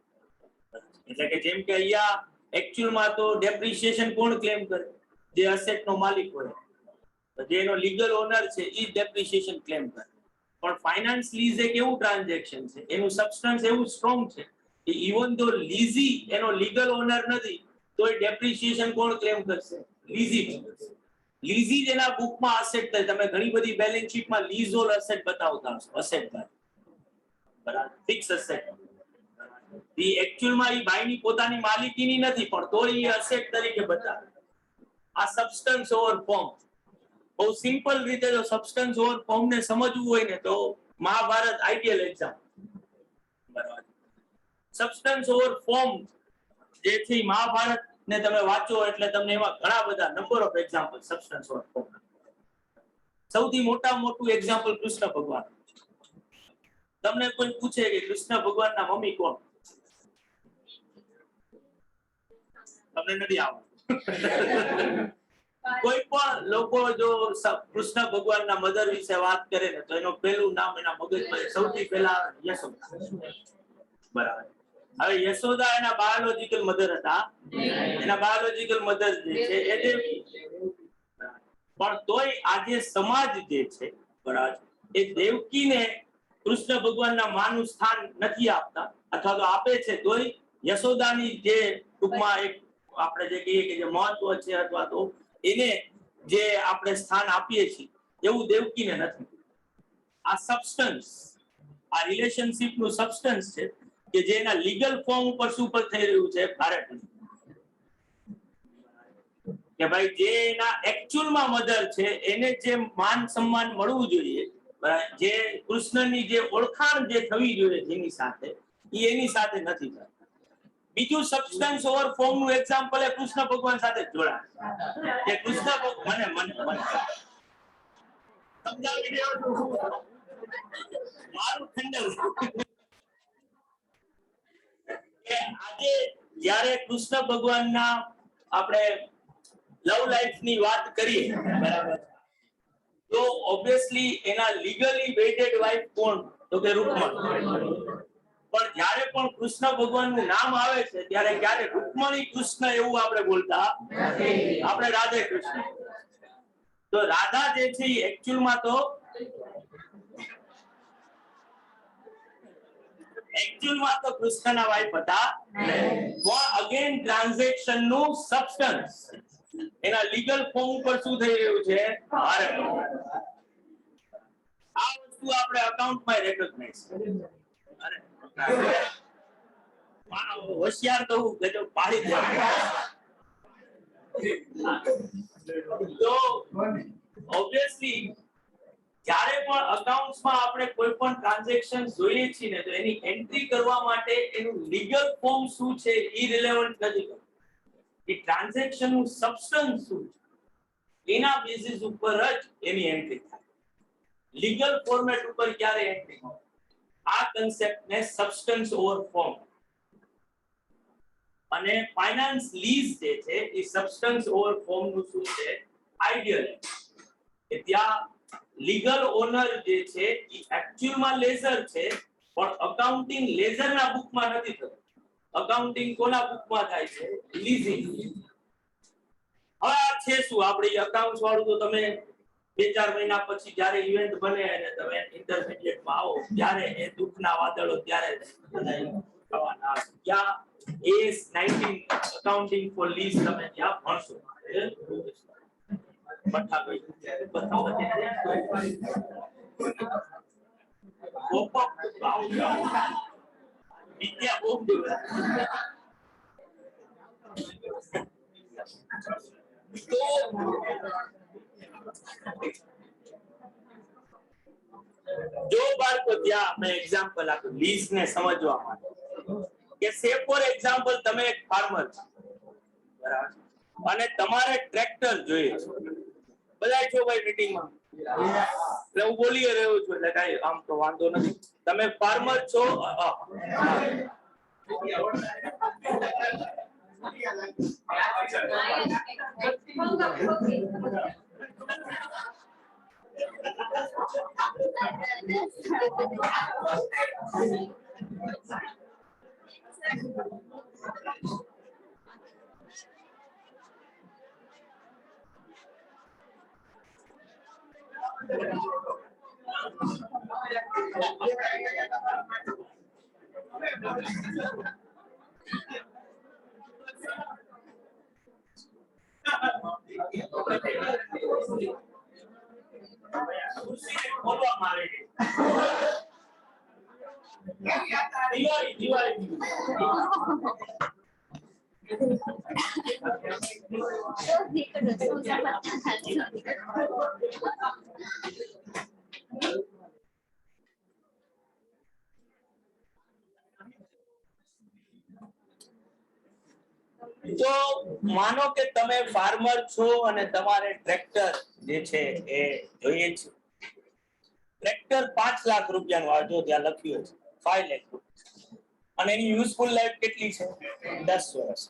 એટલે કે જેમ કે અહીંયા એક્ચ્યુઅલમાં તો ડેપ્રિસિએશન કોણ ક્લેમ કરે? જે એસેટ નો માલિક હોય, તો જે એનો લીગલ ઓનર છે એ ડેપ્રિસિએશન ક્લેમ કરે. પણ ફાઇનાન્સ લીઝ એક એવું ટ્રાન્ઝેક્શન છે એનું સબસ્ટન્સ એવું સ્ટ્રોંગ છે કે ઇવન ધો લીઝી એનો લીગલ ઓનર નથી તો એ ડેપ્રિસિએશન કોણ ક્લેમ કરશે? લીઝી કરશે. લીઝી જેના બુકમાં અસેટ થાય. તમે ઘણી બધી બેલેન્સ શીટમાં લીઝ ઓલ અસેટ બતાવતા હશો, અસેટ થાય, બરાબર, ફિક્સ અસેટ. ઈ એક્ચ્યુઅલમાં ઈ ભાઈની પોતાની માલિકીની નથી પણ તો ઈ અસેટ તરીકે બતાવે. આ સબસ્ટન્સ ઓવર ફોર્મ. બહુ સિમ્પલ રીતે જો સબસ્ટન્સ ઓવર ફોર્મ ને સમજવું હોય ને તો મહાભારત આઈડિયલ એક્ઝામ્પલ. બરાબર. સબસ્ટન્સ ઓવર ફોર્મ જેથી મહાભારત ને તમે વાંચો એટલે તમને એમાં ઘણા બધા number of example substance over form. સૌથી મોટું એક્ઝામ્પલ કૃષ્ણ ભગવાન. તમને કોઈ પૂછે કે કૃષ્ણ ભગવાનના મમ્મી કોણ? તમને નથી આવડતું. કોઈ પણ લોકો જો કૃષ્ણ ભગવાનના મધર વિશે વાત કરે ને તો એનું પહેલું નામ એના મગજમાં સૌથી પહેલા યશોદા. બરાબર. હવે યશોદા એના બાયોલોજીકલ મધર હતા. એના બાયોલોજીકલ મધર જે છે એ દેવકી. પણ તોય આજે સમાજ જે છે, બરાબર, એ દેવકીને કૃષ્ણ ભગવાનના માનું સ્થાન નથી આપતા અથવા તો આપે છે તોય યશોદાની જે ટૂંકમાં એક આપણે જે કહીએ કે જે મહત્વ છે અથવા તો એને જે આપણે સ્થાન આપીએ છીએ એવું દેવકીને નથી. આ સબસ્ટન્સ, આ રિલેશનશિપ નું સબસ્ટન્સ છે કે જે એના લીગલ ફોર્મ ઉપર સુપર થઈ રહ્યું છે ભારત. કે ભાઈ જે એના એક્ચ્યુઅલમાં મધર છે એને જે માન સન્માન મળવું જોઈએ, જે કૃષ્ણની જે ઓળખાણ જે થવી જોઈએ જેની સાથે, એ એની સાથે નથી થતી. બીજું સબસ્ટન્સ ઓવર ફોર્મ નું એક્ઝામ્પલ એ કૃષ્ણ ભગવાન સાથે જોડાય કે કૃષ્ણ ભગવાન સમજાવી દેવો મારું ઠંડુ કે આજે જ્યારે કૃષ્ણ ભગવાનના આપણે લવ લાઈફ ની વાત કરીએ, બરાબર, તો ઓબ્વિયસલી એના લીગલી વેટેડ વાઇફ કોણ? તો કે રૂકમણી. પણ જ્યારે પણ કૃષ્ણ ભગવાનનું નામ આવે છે ત્યારે ક્યારે રૂકમણી કૃષ્ણ એવું આપણે બોલતા નથી. આપણે રાધે કૃષ્ણ. તો રાધા જે છે એ એક્ચ્યુઅલમાં તો કૃષ્ણના વાઇફ હતા. પણ અગેન ટ્રાન્ઝેક્શન નું સબસ્ટન્સ એના લીગલ ફોર્મ ઉપર શું થઈ રહ્યું છે? ભારત. આ વસ્તુ આપણે અકાઉન્ટમાં રેકોગ્નાઇઝ કરીએ. હોશિયાર તો હું ગજબ પાડી દે. તો ઓબ્વિયસલી જ્યારે પણ અકાઉન્ટ્સમાં આપણે કોઈ પણ ટ્રાન્ઝેક્શન જોઈએ છીએ ને તો એની એન્ટ્રી કરવા માટે એનું લીગલ ફોર્મ શું છે એ રિલેવન્ટ નથી. એ ટ્રાન્ઝેક્શન નું સબસ્ટન્સ શું છે એના બેસિસ ઉપર જ એની એન્ટ્રી થાય. લીગલ ફોર્મેટ ઉપર ક્યારે એન્ટ્રી થાય? આ કન્સેપ્ટને સબસ્ટન્સ ઓવર ફોર્મ અને ફાઇનાન્સ લીઝ જે છે એ સબસ્ટન્સ ઓવર ફોર્મ નું શું છે આઈડિયલ કે ત્યાં લીગલ ઓનર જે છે એ એક્ચ્યુઅલમાં લેઝર છે પણ અકાઉન્ટિંગ લેઝરના બુકમાં નથી થતું. અકાઉન્ટિંગ કોના બુકમાં થાય છે? લીઝિંગ. હવે આ છે શું આપણી અકાઉન્ટ્સ વાળું તો તમે 2-4 મહિના પછી જ્યારે ઇવેન્ટ બને અને તમે ઇન્ટરમીડિયેટ માં આવો ત્યારે એ દુઃખના વાદળો ત્યારે થવાના. ત્યાં AS19 અકાઉન્ટિંગ ફોર લીઝ તમે ત્યાં ભણશો. બઠા ભાઈ બતાવો પોપઅપ વિદ્યા બહુ તો જો બાળકો ત્યાં મેં એક્ઝામ્પલ આપ્યું લીઝ ને સમજવા માટે કે સે ફોર એક્ઝામ્પલ તમે એક ફાર્મર છો બરાબર અને તમારે ટ્રેક્ટર જોઈએ છે બધા છો ભાઈ મીટિંગમાં એટલે હું બોલી રહ્યો છું એટલે કાંઈ આમ તો વાંધો નથી. તમે ફાર્મર છો બોલવામાં આવે છે દિવાળી તો માનો કે તમે ફાર્મર છો અને તમારે ટ્રેક્ટર જે છે એ જોઈએ છે. ટ્રેક્ટર 5 લાખ રૂપિયાનું આ જો ત્યાં લખ્યું છે 5 લાખ રૂપિયા અને એની યુઝફુલ લાઈફ કેટલી છે 10 વર્ષ.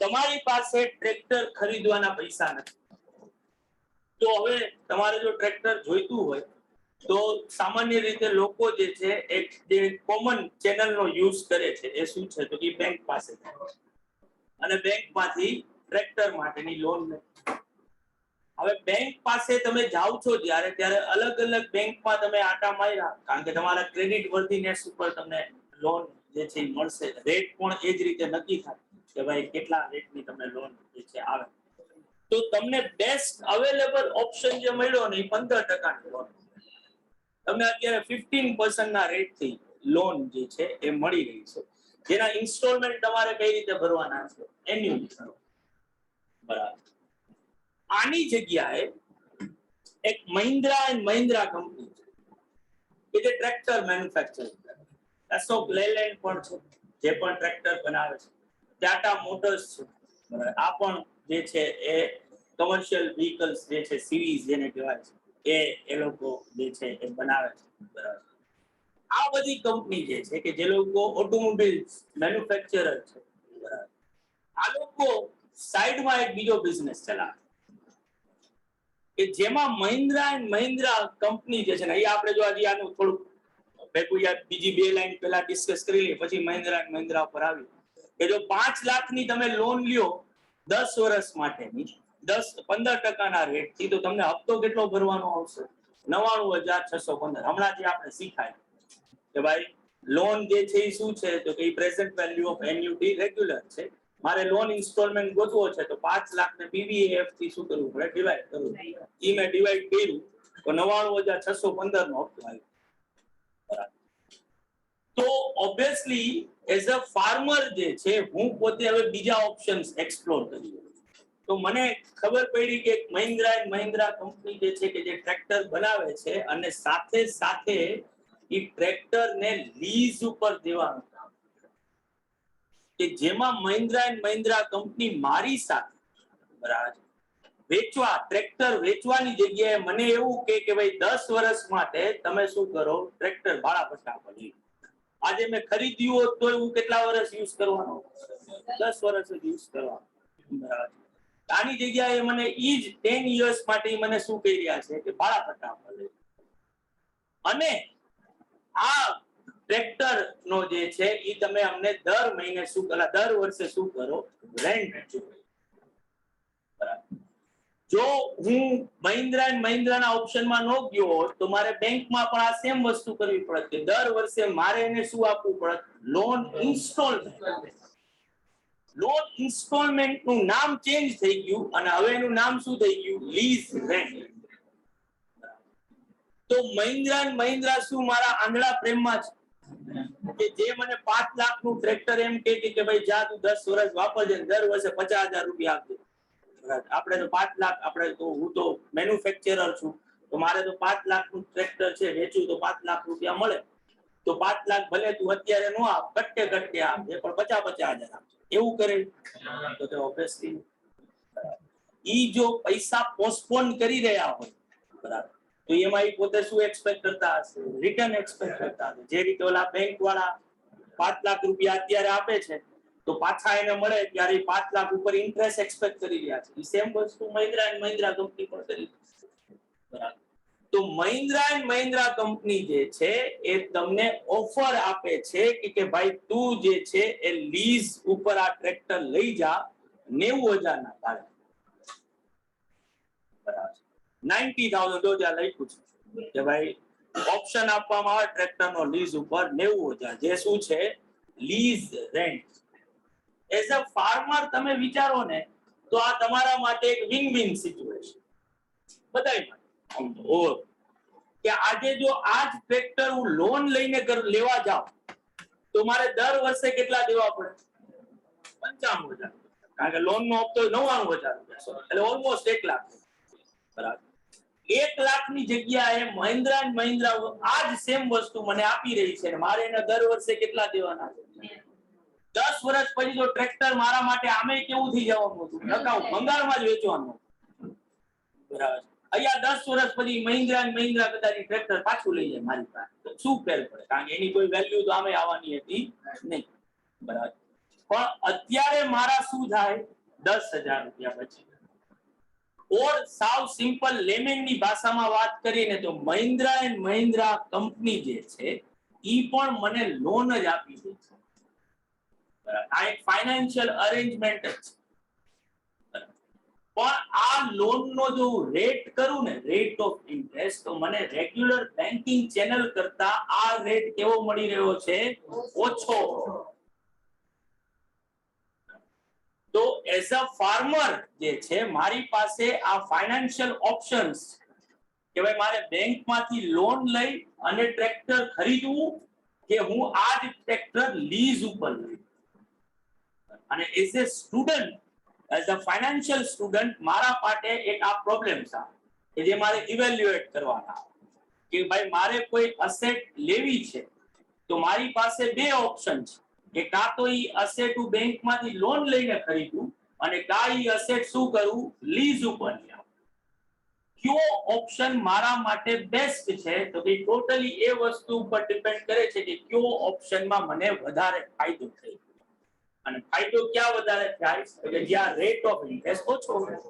તમારી પાસે ટ્રેક્ટર ખરીદવાના પૈસા નથી તો હવે તમારે જો ટ્રેક્ટર જોઈતું હોય તો સામાન્ય રીતે લોકો જે છે એક જે કોમન ચેનલનો યુઝ કરે છે એ શું છે તો કે બેંક પાસે અને બેંકમાંથી ટ્રેક્ટર માટેની લોન લે. હવે બેંક પાસે તમે જાઓ છો ત્યારે અલગ અલગ બેંકમાં તમે આટા માર્યા કારણ કે તમારા ક્રેડિટ વર્ધીનેસ ઉપર તમને લોન જે છે મળશે. રેટ પણ એ જ રીતે નક્કી થાય કે ભાઈ કેટલા રેટની તમને લોન જે છે આવે. તો તમને બેસ્ટ અવેલેબલ ઓપ્શન જે મળ્યો ને એ 15% લોન તમને અત્યારે 15% ના રેટ થી લોન જે છે એ મળી રહી છે જેના ઇન્સ્ટોલમેન્ટ તમારે કઈ રીતે ભરવાના છે એન્યુઅલી બરાબર. આની જગ્યાએ એક મહિન્દ્રા એન્ડ મહિન્દ્રા કંપની છે કે જે ટ્રેક્ટર મેન્યુફેક્ચરિંગ કરે છે. અશોક લેલેન્ડ પણ છે જે પણ ટ્રેક્ટર બનાવે છે. ટાટા મોટર્સ છે આ પણ જે છે એ કમર્શિયલ વ્હીકલ્સ જે છે સિરીઝ જેને કહેવાય છે એ લોકો જે છે એ બનાવે છે બરાબર. આ બધી કંપની જે છે કે જે લોકો ઓટોમોબાઈલ્સ મેન્યુફેક્ચરર છે બરાબર આ લોકો સાઈડમાં એક બીજો બિઝનેસ ચલાવે કે જેમાં મહિન્દ્રા એન્ડ મહિન્દ્રા કંપની જે છે ને એ આપણે જો આજે આનું થોડું ભેગું યાદ બીજી 2 લાઈન પહેલા ડિસ્કસ કરી લઈએ પછી મહિન્દ્રા એન્ડ મહિન્દ્રા પર આવી કે જો 5 લાખની તમે લોન લ્યો 10 વર્ષ માટેની 15% ના રેટ થી તો તમને હપ્તો કેટલો ભરવાનો આવશે 99,615. હમણાં જે આપણે શીખાય કે ભાઈ લોન જે છે એ શું છે તો કે present value of annuity regular છે. મારે લોન ઇન્સ્ટોલમેન્ટ ગોતવો છે તો 5 લાખ ને PVAF થી શું કરવું પડે ડિવાઈડ કરવું. ઈ મેં ડિવાઈડ કર્યું તો 99,615 નો હપ્તો આવ્યો બરાબર. તો ઓબ્વિયસલી એઝ અ ફાર્મર જે છે હું પોતે હવે બીજા ઓપ્શન્સ એક્સપ્લોર કરી તો મને ખબર પડી કે મહિન્દ્રા એન્ડ મહિન્દ્રા કંપની જે છે કે જે ટ્રેક્ટર બનાવે છે અને સાથે સાથે એ ટ્રેક્ટર ને લીઝ ઉપર દેવાનું. કે જેમાં મહિન્દ્રા એન્ડ મહિન્દ્રા કંપની મારી સાથે બરાબર વેચવા ટ્રેક્ટર વેચવાની જગ્યાએ મને એવું કે ભાઈ 10 વર્ષ માટે તમે શું કરો ટ્રેક્ટર ભાડા પટ્ટા પર લો. આજે મેં ખરીદ્યું હોત તો હું કેટલા વર્ષ યુઝ કરવાનો 10 વર્ષ જ યુઝ કરવાનો બરાબર. આની જગ્યાએ મને ઈ જ 10 years માટે મને શું કહી રહ્યા છે કે ભાડા પટ્ટા પર લો. અને આ ટ્રેક્ટર નો જે છે ઈ તમે અમને દર મહિને શું કરો દર વર્ષે શું કરો રેન્ટ ચૂકવો. બરાબર. જો હું મહિન્દ્રા એન્ડ મહિન્દ્રાના ઓપ્શનમાં ન ગયો હોત તો મારે બેંકમાં પણ આ સેમ વસ્તુ કરવી પડત કે દર વર્ષે મારે એને શું આપવું પડત લોન ઇન્સ્ટોલમેન્ટ. લોન ઇન્સ્ટોલમેન્ટ નું નામ ચેન્જ થઈ ગયું અને હવે એનું નામ શું થઈ ગયું લીઝ રેન્ટ. તો મહિન્દ્રા એન્ડ મહિન્દ્રા શું મારા આંધળા પ્રેમમાં છે કે જે મને 5 લાખનું ટ્રેક્ટર એમ કહે કે ભાઈ જા તું 10 વર્ષ વાપરજે દર વર્ષે 50,000 રૂપિયા આપજે. આપણે તો 5 લાખ આપણે તો હું તો મેન્યુફેક્ચરર છું તો મારે તો 5 લાખનું ટ્રેક્ટર છે વેચું તો 5 લાખ રૂપિયા મળે તો 5 લાખ ભલે તું અત્યારે નો આપ કટ્ટે આપજે પણ 50,000 આપજે એવું કરે તો ઓબ્વિયસલી ઈ જો પૈસા પોસ્ટપોન કરી રહ્યા હોય બરાબર તો એમાં ઈ પોતે શું એક્સપેક્ટ કરતા હશે રિટર્ન એક્સપેક્ટ કરતા હશે. જે રીતે ઓલા બેંક વાળા 5 લાખ રૂપિયા અત્યારે આપે છે તો પાછા એને મળે ત્યારે 5 લાખ ઉપર ઇન્ટરેસ્ટ એક્સપેક્ટ કરી રહ્યા છે. સેમ વસ્તુ મહિન્દ્રા એન્ડ મહિન્દ્રા કંપની પણ કરી બરાબર. તો મહિન્દ્રા એન્ડ મહિન્દ્રા કંપની જે છે એ તમને ઓફર આપે છે કે ભાઈ તું જે છે એ લીઝ ઉપર આ ટ્રેક્ટર લઈ જા 90,000 ના ભાડે બરાબર 90,000 જો જ્યાં લખ્યું છે કે ભાઈ ઓપ્શન આપવામાં આવે ટ્રેક્ટર નો લીઝ ઉપર 90,000 જે શું છે lease rent. As a farmer તમે વિચારો ને તો આ તમારા માટે એક વિન વિન સિચ્યુએશન બધાય માટે કે આજે જો આ જ ટ્રેક્ટર હું લોન લઈને લેવા જાઉં તો મારે દર વર્ષે કેટલા દેવા પડે 95,000 કારણ કે લોન નો હપ્તો 99,000 રૂપિયા એટલે ઓલમોસ્ટ 1 લાખ બરાબર. 1 લાખની જગ્યાએ મહિન્દ્રા એન્ડ મહિન્દ્રા આ જ સેમ વસ્તુ મને આપી રહી છે મારે એને દર વર્ષે કેટલા દેવાના છે 10 વર્ષ પછી જો ટ્રેક્ટર મારા માટે આમે કેવું થઈ જવાનું હતું નકાઉ બંગાળમાં જ વેચવાનું બરાબર. અહીંયા 10 વર્ષ પછી મહિન્દ્રા એન્ડ મહિન્દ્રા કદાચ ટ્રેક્ટર પાછું લઈ જાય મારી પાસે તો શું ફેર પડે કારણ કે એની કોઈ વેલ્યુ તો આમે આવવાની હતી નહીં બરાબર. પણ અત્યારે મારા શું થાય 10,000 રૂપિયા પછી ઓર સાવ સિમ્પલ લેમેનની ભાષામાં વાત કરીને તો મહિન્દ્રા એન્ડ મહિન્દ્રા કંપની જે છે ઈ પણ મને લોન જ આપી દે છે બરાબર. આ એક ફાઇનાન્શિયલ અરેન્જમેન્ટ જ છે પણ આ લોન નો જો રેટ કરું ને રેટ ઓફ ઇન્ટરેસ્ટ તો મને રેગ્યુલર બેન્કિંગ ચેનલ કરતા આ રેટ કેવો મળી રહ્યો છે ઓછો. તો એઝ અ ફાર્મર જે છે મારી પાસે આ ફાઇનાન્શિયલ ઓપ્શન્સ કે ભાઈ મારે બેંકમાંથી લોન લઈ અને ટ્રેક્ટર ખરીદવું કે હું આ જ ટ્રેક્ટર લીઝ ઉપર લઈ. અને as a student as a financial student મારા માટે એક આ પ્રોબ્લેમ્સ આવે કે જે મારે ઇવેલ્યુએટ કરવાના કે ભાઈ મારે કોઈ અસેટ લેવી છે તો મારી પાસે બે ઓપ્શન છે કે કાં તો ઈ અસેટ હું બેંકમાંથી લોન લઈને ખરીદું અને કાં ઈ અસેટ શું કરું લીઝ ઉપર લઉં. કયો ઓપ્શન મારા માટે બેસ્ટ છે તો કે ટોટલી એ વસ્તુ ઉપર ડિપેન્ડ કરે છે કે કયો ઓપ્શનમાં મને વધારે ફાયદો થાય અને ફાયદો ક્યાં વધારે થાય તો કે જ્યાં રેટ ઓફ ઇન્ટરેસ્ટ ઓછો હોય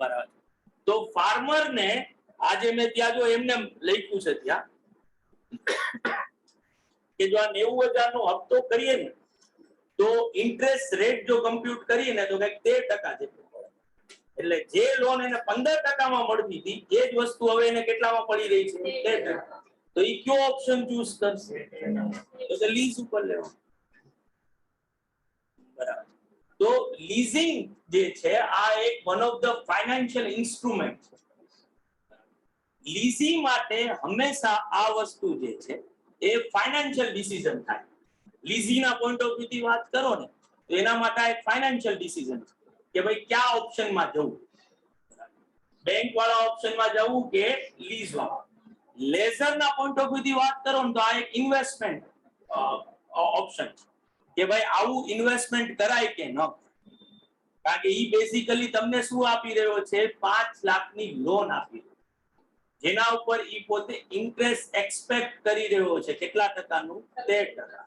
બરાબર. તો ફાર્મર ને આજે મેં ત્યાં જો એમને લખ્યું છે ત્યાં કે જો આ 90,000 નો હપ્તો કરીએ ને તો ઇન્ટરેસ્ટ રેટ જો કમ્પ્યુટ કરીએ ને તો કંઈક 13% જેટલું પડે. એટલે જે લોન એને 15% માં મળતી હતી એ જ વસ્તુ હવે એને કેટલામાં પડી રહી છે 13%. તો ઈ કયો ઓપ્શન ચૂઝ કરશે તો કે લીઝ ઉપર લેવો બરાબર. તો લીઝિંગ જે છે આ એક one of the financial instrument છે. લીઝિંગ માટે હંમેશા આ વસ્તુ જે છે એ ફાઇનાન્શિયલ ડિસિઝન થાય. લીઝિંગના પોઈન્ટ ઓફ વ્યૂ થી વાત કરો ને તો એના માટે એક ફાઇનાન્શિયલ ડિસિઝન છે કે ભાઈ કયા ઓપ્શનમાં જવું બેંક વાળા ઓપ્શનમાં જવું કે લીઝ વાળા. લેઝરના પોઈન્ટ ઓફ વ્યૂ થી વાત કરો ને તો આ એક ઇન્વેસ્ટમેન્ટ ઓપ્શન કે ભાઈ આવું ઇન્વેસ્ટમેન્ટ કરાય કે ન, કારણ કે ઈ બેઝિકલી તમને શું આપી રહ્યો છે, 5 લાખની લોન આપી રહ્યો, જેના ઉપર ઈ પોતે ઇન્ટરેસ્ટ એક્સપેક્ટ કરી રહ્યો છે, કેટલા ટકાનું? 13%.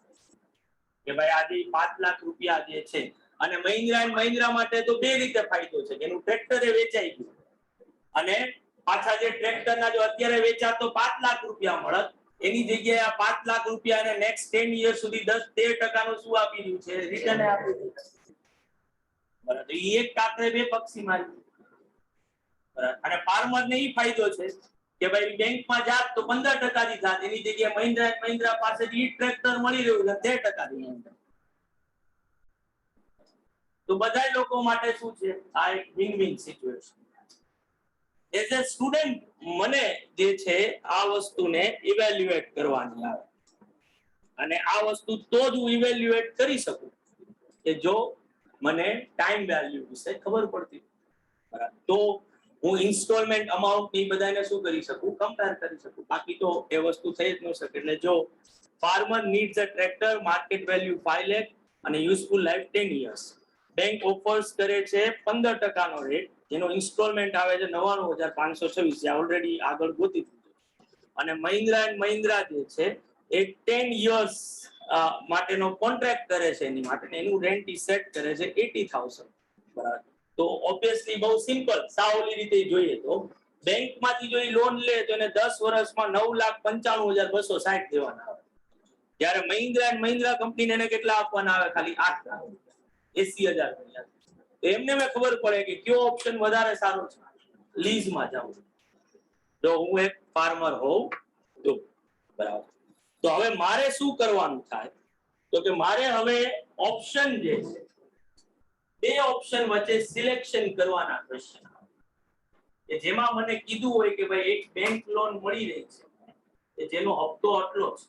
કે ભાઈ આજે 5 લાખ રૂપિયા જે છે, અને મહિન્દ્રા એન્ડ મહિન્દ્રા માટે તો બે રીતે ફાયદો છે કે એનું ટ્રેક્ટર એ વેચાઈ ગયું, અને પાછા જે ટ્રેક્ટરના જો અત્યારે વેચાતો 5 લાખ રૂપિયા મળત, એની જગ્યાએ આ 5 લાખ રૂપિયા અને નેક્સ્ટ 10 યર સુધી 10-13% નું શું આપી રહ્યું છે? રિટર્ન આપી રહ્યું છે. બરાબર, તો ઈ એક કાકરે બે પક્ષી મારી. બરાબર, અને ફાર્મર ને ઈ ફાયદો છે કે ભાઈ બેંકમાં જાત તો 15% ની જાત, એની જગ્યાએ મહિન્દ્રા એન્ડ મહિન્દ્રા પાસેથી ઈ ટ્રેક્ટર મળી રહ્યું છે 13% ની અંદર. તો બધા લોકો માટે શું છે? આ એક win win situation. As a student મને જે છે આ વસ્તુને ઇવેલ્યુએટ કરવાની આવે, અને આ વસ્તુ તો જ હું ઇવેલ્યુએટ કરી શકું કે જો મને ટાઈમ વેલ્યુ વિશે ખબર પડતી. બરાબર, તો હું ઇન્સ્ટોલમેન્ટ અમાઉન્ટ ની બધાને શું કરી શકું? કમ્પેર કરી શકું. બાકી તો એ વસ્તુ થઈ જ ન શકે. એટલે જો ફાર્મર નીડ્સ અ ટ્રેક્ટર, માર્કેટ વેલ્યુ 5 લાખ અને useful life 10 years. Bank offers કરે છે 15% નો રેટ, જેનો ઇન્સ્ટોલમેન્ટ આવે છે 99,526, જે ઓલરેડી આગળ ગોતી દીધું. અને મહિન્દ્રા એન્ડ મહિન્દ્રા જે છે એ 10 years માટેનો કોન્ટ્રાક્ટ કરે છે, એની માટે એનું રેન્ટ સેટ કરે છે 80,000. બરાબર, તો ઓબ્વિયસલી બહુ સિમ્પલ, સાવલી રીતે જોઈએ તો બેંકમાંથી જો લોન લે તો એને 10 વર્ષમાં 9,95,260 દેવાના આવે, જ્યારે મહિન્દ્રા એન્ડ મહિન્દ્રા કંપનીને એને કેટલા આપવાના આવે? ખાલી 8 લાખ, 80,000. તો એમને મેં ખબર પડે કે કયો ઓપ્શન વધારે સારો છે, લીઝમાં જાઉં જો હું એક ફાર્મર હોઉં તો. બરાબર, તો હવે મારે શું કરવાનું થાય? તો કે મારે હવે ઓપ્શન જે છે, બે ઓપ્શન વચ્ચે સિલેક્શન કરવાના ક્વેશ્ચન આવે, કે જેમાં મને કીધું હોય કે ભાઈ એક બેંક લોન મળી રહી છે કે જેનો હપ્તો આટલો છે,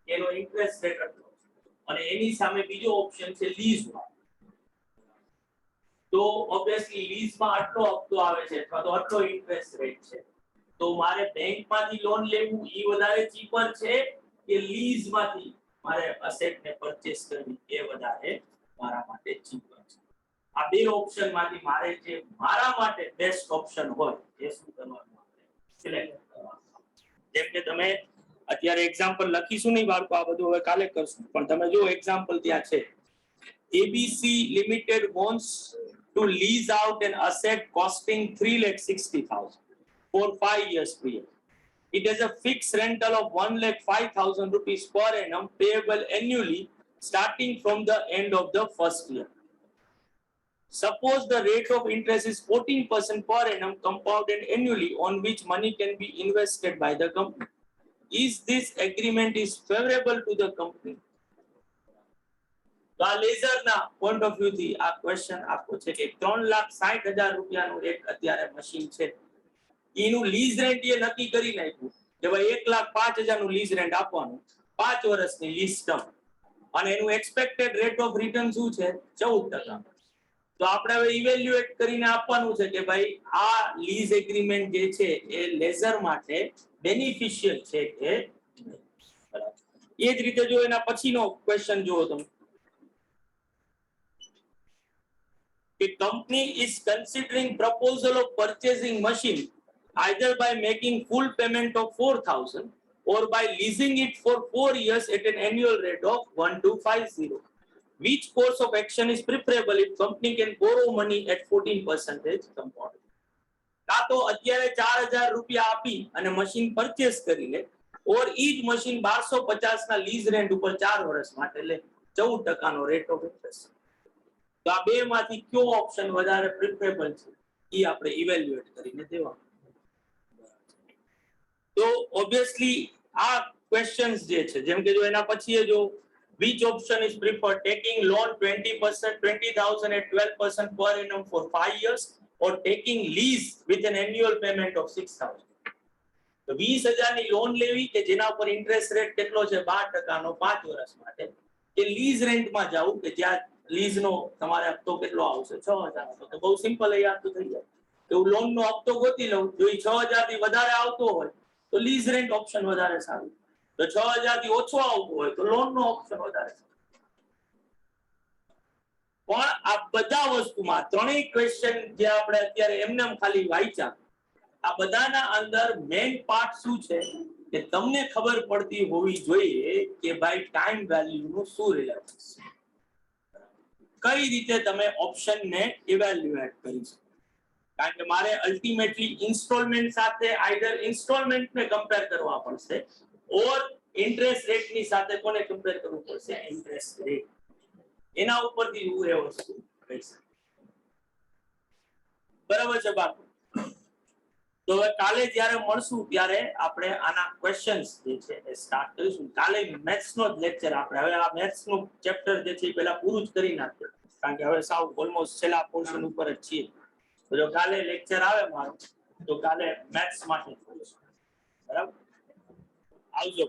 એનો ઇન્ટરેસ્ટ રેટ આટલો છે, અને એની સામે બીજો ઓપ્શન છે લીઝ. તો ઓબ્વિયસલી લીઝમાં આટલો હપ્તો આવે છે અથવા તો આટલો ઇન્ટરેસ્ટ રેટ છે, તો મારે બેંકમાંથી લોન લેવું ઈ વધારે ચીપર છે કે લીઝમાંથી મારે અસેટને પરચેસ કરવી એ વધારે મારા માટે ચીપર છે? આ બે ઓપ્શનમાંથી મારે જે મારા માટે બેસ્ટ ઓપ્શન હોય એ શું કરવાનું? સિલેક્ટ કરવાનું. જેમ કે તમે અત્યારે એક્ઝામ્પલ લખીશું નહીં બાળકો, આ બધું હવે કાલે કરશું, પણ તમે જો એક્ઝામ્પલ ત્યાં છે, ABC Limited wants to lease out an asset costing 3,60,000 for 5 years period. It has a fixed rental of 1,05,000 rupees per annum payable annually starting from the end of the first year. Suppose the rate of interest is 14% per annum compounded annually, on which money can be invested by the company. Is this agreement is favorable to the company? તો આ લેઝરના point of view થી આ question આપો છે કે 3,60,000 રૂપિયાનું એક અત્યારે મશીન છે, એનું લીઝ રેન્ટ એ નક્કી કરી નાખ્યું કે ભાઈ 1,05,000 નું લીઝ રેન્ટ આપવાનું, 5 વર્ષની લીઝ ટર્મ, અને એનું એક્સપેક્ટેડ રેટ ઓફ રિટર્ન શું છે? 14%. તો આપણે હવે ઇવેલ્યુએટ કરીને આપવાનું છે કે ભાઈ આ લીઝ એગ્રીમેન્ટ જે છે એ લેઝર માટે બેનિફિશિયલ છે કે નહીં. બરાબર, એ જ રીતે જો એના પછીનો ક્વેશ્ચન જુઓ તમે, the company is considering proposal of purchasing machine either by making full payment of 4,000 or by leasing it for 4 years at an annual rate of 1,250. Which course of action is preferable if company can borrow money at 14% compound? કા તો અત્યારે 4,000 રૂપિયા આપી અને machine purchase કરી લે, ઓર ઈ જ machine 1,250 ના લીઝ રેન્ટ ઉપર 4 વર્ષ માટે લે, 14% નો રેટ ઓફ ઇન્ટરેસ્ટ. તો આ બે માંથી કયો ઓપ્શન વધારે પ્રિફરેબલ છે એ આપણે ઇવેલ્યુએટ કરીને દેવાનું. તો ઓબ્વિયસલી આ ક્વેશ્ચન્સ જે છે, જેમ કે જો એના પછી જો which option is preferred, taking loan 20%, 20,000 at 12% per annum for 5 years or taking lease with an annual payment of 6,000. તો 20,000 ની લોન લેવી કે જેના ઉપર ઇન્ટરેસ્ટ રેટ કેટલો છે 12% નો 5 વર્ષ માટે, કે લીઝ રેન્ટમાં જાવું કે જ્યાં લીઝ નો તમારે હપ્તો કેટલો આવશે 6,000 નો, તો બહુ સિમ્પલ એ આ તો થઈ જાય. તો લોન નો હપ્તો ગોતી લઉં, જો એ 6,000 થી વધારે આવતો હોય તો લીઝ રેન્ટ ઓપ્શન વધારે સારું. તો 6000 થી ઓછો આવતો હોય તો લોન નો ઓપ્શન વધારે છે. પણ આ બધા વસ્તુમાં ત્રણેય ક્વેશ્ચન જે આપણે અત્યારે એમને ખાલી વાંચ્યા, આ બધાના અંદર મેઇન પાર્ટ શું છે કે તમને ખબર પડતી હોવી જોઈએ કે ભાઈ ટાઈમ વેલ્યુ નું શું રિલેશન છે, કઈ રીતે તમે ઓપ્શન ને ઇવેલ્યુએટ કરી શકો. કારણ કે મારે અલ્ટિમેટલી ઇન્સ્ટોલમેન્ટ સાથે આઈધર ઇન્સ્ટોલમેન્ટ ને કમ્પેર કરવા પડશે ઓર ઇન્ટરેસ્ટ રેટ ની સાથે કોને કમ્પેર કરવું પડશે, ઇન્ટરેસ્ટ રેટ. એના ઉપરથી હું એ વસ્તુ કહીશ. બરાબર છે બાપુ? તો હવે કાલે જ્યારે મળશું ત્યારે આપણે આના ક્વેશ્ચન્સ જે છે એ સ્ટાર્ટ કરીશું. કાલે મેથ્સ નો જ લેક્ચર આપણે હવે આ મેથ્સ નું ચેપ્ટર જે છે એ પહેલા પૂરું જ કરી નાખીએ, કારણ કે હવે સાવ ઓલમોસ્ટ છેલ્લા પોર્શન ઉપર જ છીએ. તો જો કાલે લેક્ચર આવે મારું તો કાલે મેથ્સ માટે કરીશું. બરાબર? આવજો.